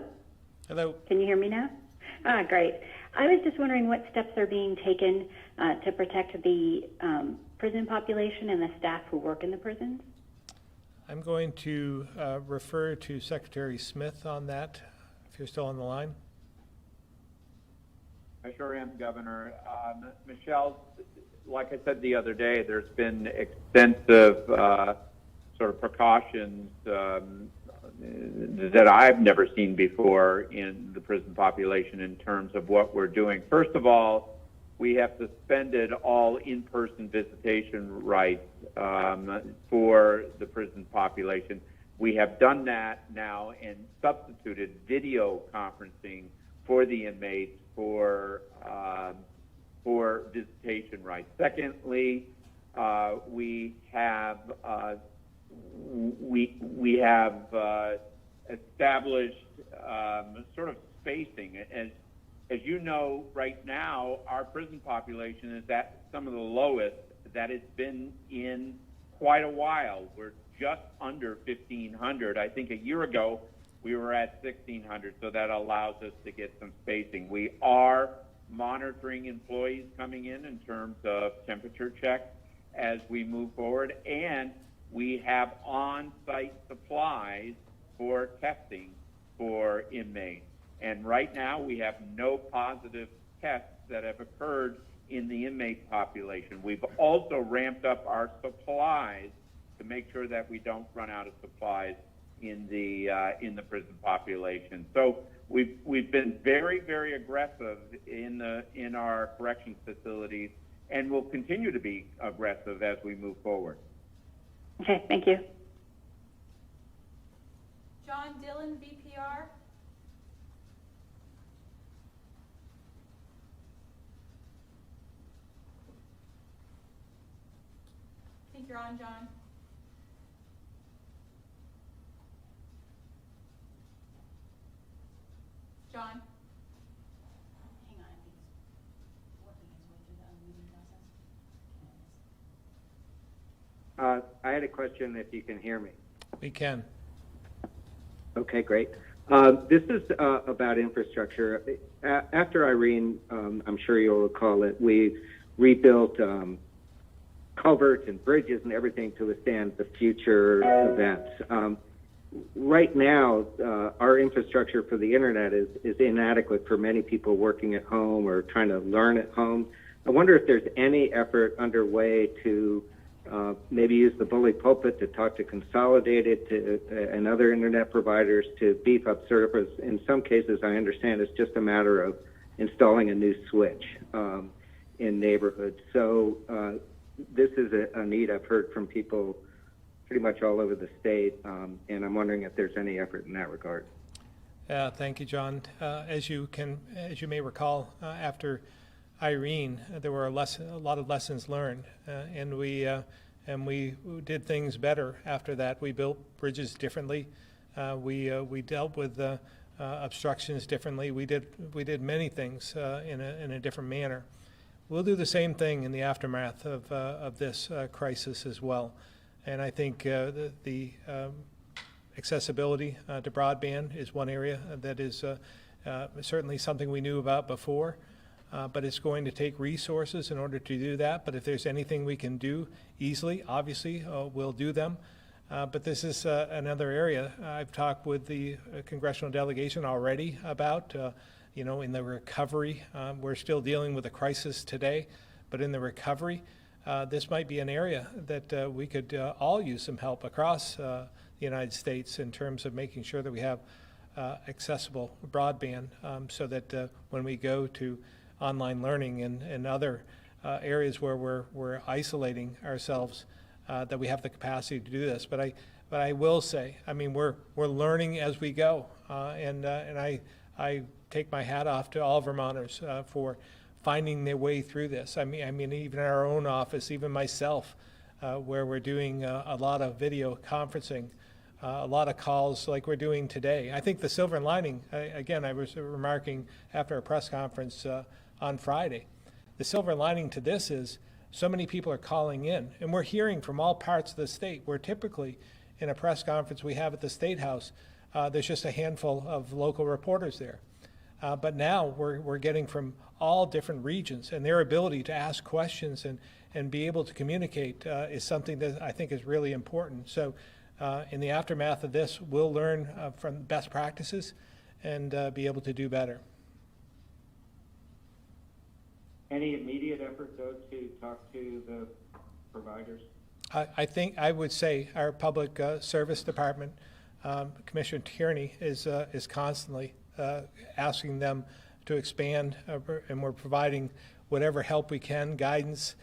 Hello. Can you hear me now? Great. I was just wondering what steps are being taken to protect the prison population and the staff who work in the prisons? I'm going to refer to Secretary Smith on that, if you're still on the line. I sure am, Governor. Michelle, like I said the other day, there's been extensive sort of precautions that I've never seen before in the prison population in terms of what we're doing. First of all, we have suspended all in-person visitation rights for the prison population. We have done that now and substituted video conferencing for the inmates for visitation rights. Secondly, we have established sort of spacing. As you know, right now, our prison population is at some of the lowest that it's been in quite a while. We're just under 1,500. I think a year ago, we were at 1,600, so that allows us to get some spacing. We are monitoring employees coming in terms of temperature checks as we move forward, and we have on-site supplies for testing for inmates. And right now, we have no positive tests that have occurred in the inmate population. We've also ramped up our supplies to make sure that we don't run out of supplies in the prison population. So we've been very, very aggressive in our corrections facilities, and will continue to be aggressive as we move forward. Okay, thank you. John Dillon, VPR. I think you're on, John. John? Hang on, I think he's working his way through the unmuting process. I had a question, if you can hear me. We can. Okay, great. This is about infrastructure. After Irene, I'm sure you'll recall it, we rebuilt culverts and bridges and everything to withstand the future events. Right now, our infrastructure for the internet is inadequate for many people working at home or trying to learn at home. I wonder if there's any effort underway to maybe use the bully pulpit to talk to Consolidated and other internet providers to beef up service. In some cases, I understand it's just a matter of installing a new switch in neighborhoods. So this is a need I've heard from people pretty much all over the state, and I'm wondering if there's any effort in that regard. Thank you, John. As you may recall, after Irene, there were a lot of lessons learned, and we did things better after that. We built bridges differently. We dealt with obstructions differently. We did many things in a different manner. We'll do the same thing in the aftermath of this crisis as well. And I think the accessibility to broadband is one area that is certainly something we knew about before. But it's going to take resources in order to do that. But if there's anything we can do easily, obviously, we'll do them. But this is another area I've talked with the congressional delegation already about, in the recovery. We're still dealing with a crisis today, but in the recovery, this might be an area that we could all use some help across the United States in terms of making sure that we have accessible broadband so that when we go to online learning and other areas where we're isolating ourselves, that we have the capacity to do this. But I will say, I mean, we're learning as we go, and I take my hat off to all Vermonters for finding their way through this. I mean, even our own office, even myself, where we're doing a lot of video conferencing, a lot of calls like we're doing today. I think the silver lining, again, I was remarking after a press conference on Friday, the silver lining to this is so many people are calling in, and we're hearing from all parts of the state, where typically in a press conference we have at the State House, there's just a handful of local reporters there. But now we're getting from all different regions, and their ability to ask questions and be able to communicate is something that I think is really important. So in the aftermath of this, we'll learn from best practices and be able to do better. Any immediate effort, though, to talk to the providers? I think I would say our public service department, Commissioner Tierney, is constantly asking them to expand, and we're providing whatever help we can, guidance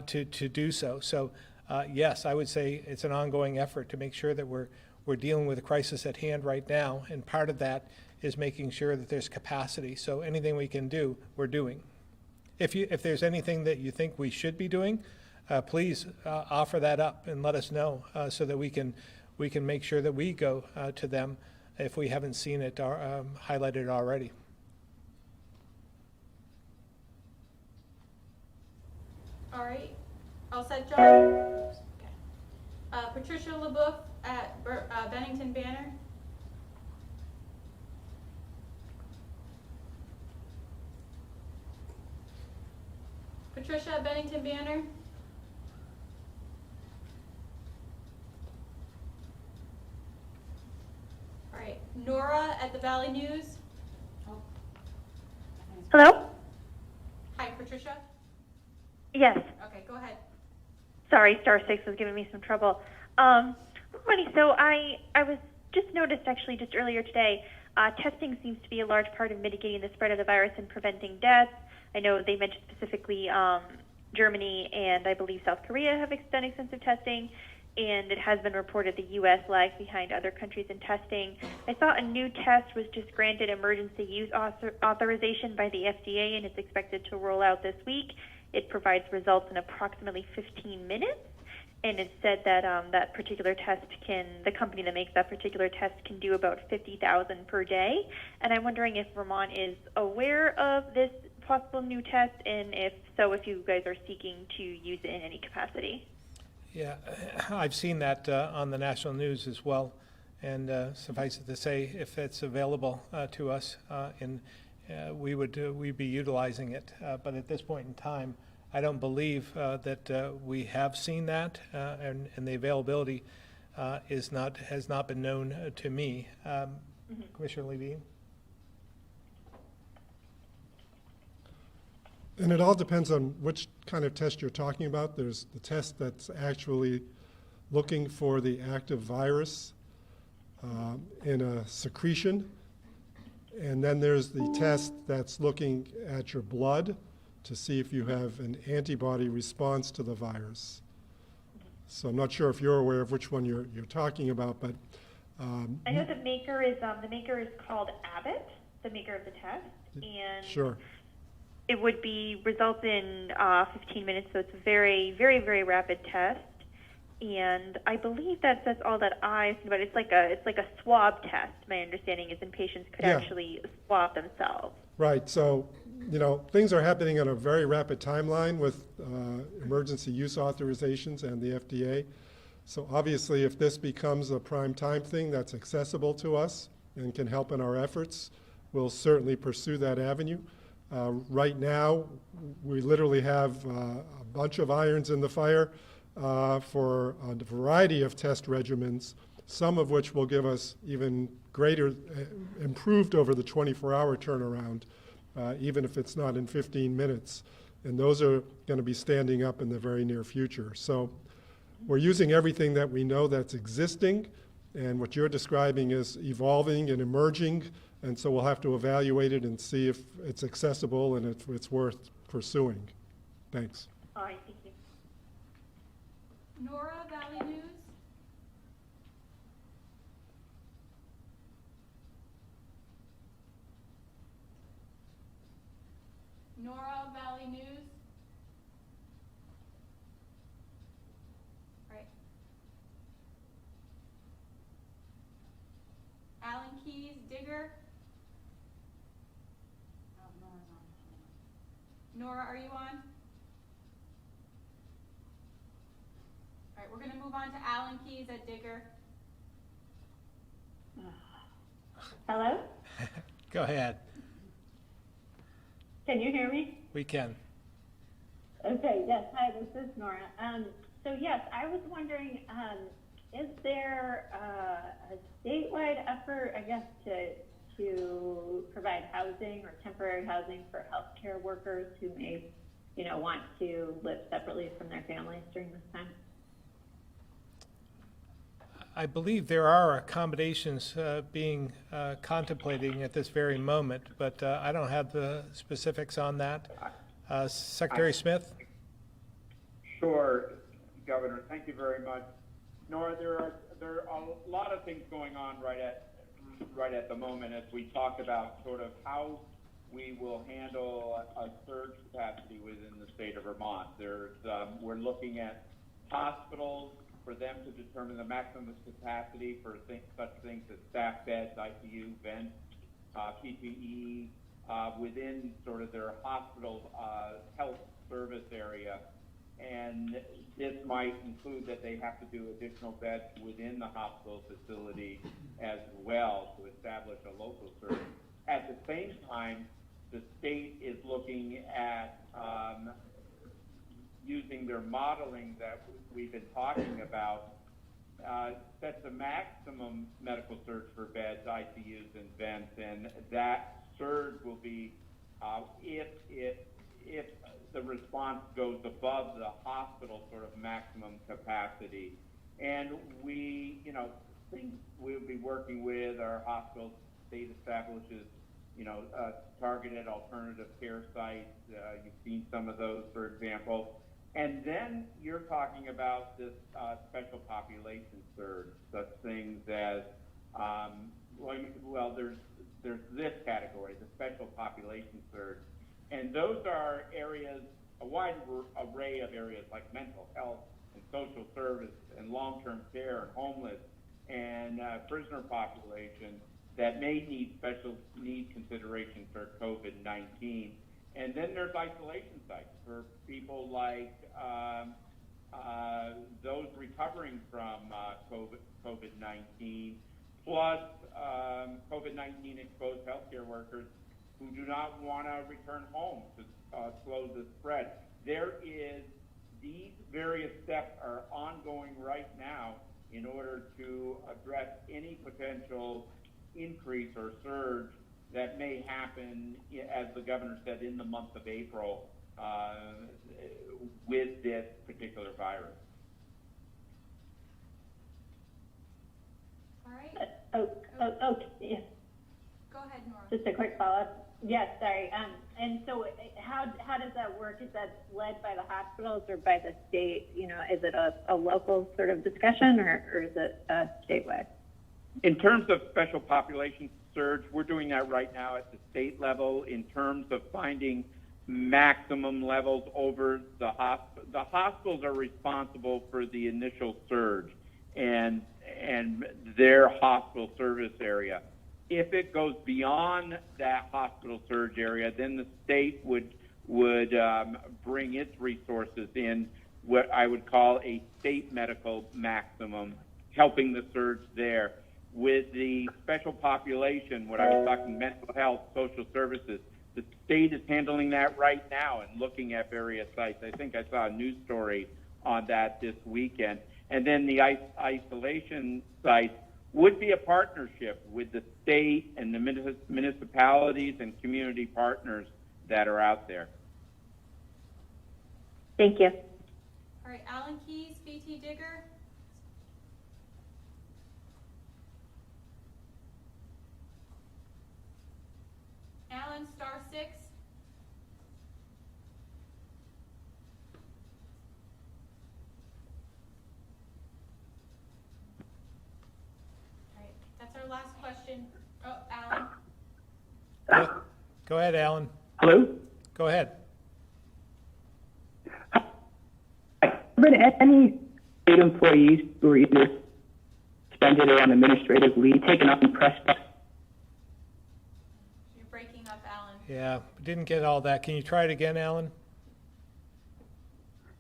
to do so. So yes, I would say it's an ongoing effort to make sure that we're dealing with a crisis at hand right now, and part of that is making sure that there's capacity. So anything we can do, we're doing. If there's anything that you think we should be doing, please offer that up and let us know so that we can make sure that we go to them if we haven't seen it highlighted already. All right, all set, John? Okay. Patricia LeBoeuf at Bennington Banner. Patricia at Bennington Banner. All right, Nora at the Valley News. Hello? Hi, Patricia. Yes. Okay, go ahead. Sorry, star 6 was giving me some trouble. Funny, so I was just noticed actually just earlier today, testing seems to be a large part of mitigating the spread of the virus and preventing deaths. I know they mentioned specifically Germany and I believe South Korea have done extensive testing, and it has been reported the U.S. lags behind other countries in testing. I saw a new test was just granted emergency use authorization by the FDA, and it's expected to roll out this week. It provides results in approximately 15 minutes, and it said that that particular test the company that makes that particular test can do about 50,000 per day. And I'm wondering if Vermont is aware of this possible new test, and if so, if you guys are seeking to use it in any capacity. Yeah, I've seen that on the national news as well, and suffice it to say, if it's available to us, we'd be utilizing it. But at this point in time, I don't believe that we have seen that, and the availability has not been known to me. Commissioner Levine? And it all depends on which kind of test you're talking about. There's the test that's actually looking for the active virus in a secretion. And then there's the test that's looking at your blood to see if you have an antibody response to the virus. So I'm not sure if you're aware of which one you're talking about, but I know the maker is called Abbott, the maker of the test, and sure. It would be results in 15 minutes, so it's a very, very, very rapid test. And I believe that's all that I've seen, but it's like a swab test. My understanding is, and patients could actually swab themselves. Right. So, things are happening on a very rapid timeline with emergency use authorizations and the FDA. So obviously, if this becomes a prime time thing that's accessible to us and can help in our efforts, we'll certainly pursue that avenue. Right now, we literally have a bunch of irons in the fire for a variety of test regimens, some of which will give us even greater, improved over the 24-hour turnaround, even if it's not in 15 minutes. And those are going to be standing up in the very near future. So we're using everything that we know that's existing, and what you're describing is evolving and emerging And so we'll have to evaluate it and see if it's accessible and if it's worth pursuing. Thanks. All right, thank you. Nora, Valley News. Nora, Valley News. Right. Alan Keys, Digger. Nora, are you on? All right, we're going to move on to Alan Keys at Digger. Hello? Go ahead. Can you hear me? We can. Okay, yes. Hi, this is Nora. So yes, I was wondering, is there a statewide effort, I guess, to provide housing or temporary housing for healthcare workers who may, want to live separately from their families during this time? I believe there are accommodations being contemplating at this very moment, but I don't have the specifics on that. Secretary Smith? Sure, Governor. Thank you very much. Nora, there are a lot of things going on right at the moment as we talk about sort of how we will handle a surge capacity within the state of Vermont. We're looking at hospitals for them to determine the maximum capacity for such things as staff beds, ICU, vents, PPE, within sort of their hospital health service area. And this might include that they have to do additional beds within the hospital facility as well to establish a local surge. At the same time, the state is looking at using their modeling that we've been talking about, sets a maximum medical surge for beds, ICUs, and vents, and that surge will be if the response goes above the hospital sort of maximum capacity. And we'll be working with our hospitals. State establishes, targeted alternative care sites. You've seen some of those, for example. And then you're talking about this special population surge, such things as, there's this category, the special population surge. And those are areas, a wide array of areas like mental health and social service and long-term care and homeless and prisoner population that may need special need consideration for COVID-19. And then there's isolation sites for people like those recovering from COVID-19, plus COVID-19 exposed healthcare workers who do not want to return home to slow the spread. These various steps are ongoing right now in order to address any potential increase or surge that may happen, as the governor said, in the month of April with this particular virus. All right. Okay. Yes. Go ahead, Nora. Just a quick follow-up. Yes, sorry. And so how does that work? Is that led by the hospitals or by the state? Is it a local sort of discussion or is it statewide? In terms of special population surge, we're doing that right now at the state level in terms of finding maximum levels over the hospital. The hospitals are responsible for the initial surge and their hospital service area. If it goes beyond that hospital surge area, then the state would bring its resources in, what I would call a state medical maximum, helping the surge there. With the special population, what I was talking, mental health, social services, the state is handling that right now and looking at various sites. I think I saw a news story on that this weekend. And then the isolation sites would be a partnership with the state and the municipalities and community partners that are out there. Thank you. All right, Alan Keys, BT Digger. Alan, *6. All right, that's our last question. Oh, Alan. Go ahead, Alan. Hello? Go ahead. Been any state employees who are either suspended or on administrative leave taken up in press? You're breaking up, Alan. Yeah, didn't get all that. Can you try it again, Alan?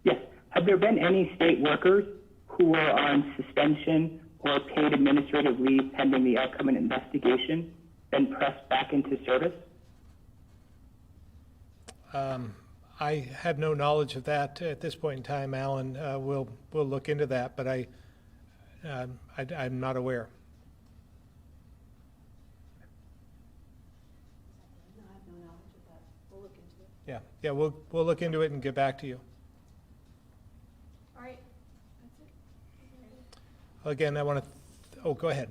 Yes. Have there been any state workers who were on suspension or paid administrative leave pending the outcome of an investigation been pressed back into service? I have no knowledge of that at this point in time, Alan. We'll look into that, but I'm not aware. Yeah, we'll look into it and get back to you. All right, that's it. Again, I want to, oh, go ahead.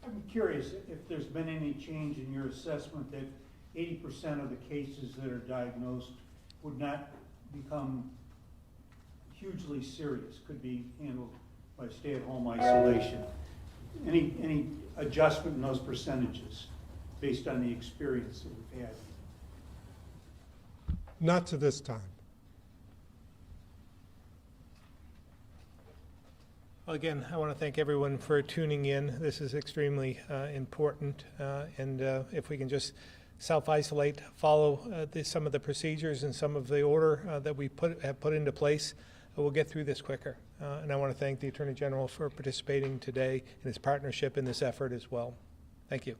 I'm curious if there's been any change in your assessment that 80% of the cases that are diagnosed would not become hugely serious, could be handled by stay-at-home isolation. Any adjustment in those percentages based on the experience that we've had? Not to this time. Well, again, I want to thank everyone for tuning in. This is extremely important, and if we can just self-isolate, follow some of the procedures and some of the order that we have put into place, we'll get through this quicker. And I want to thank the Attorney General for participating today in his partnership in this effort as well. Thank you.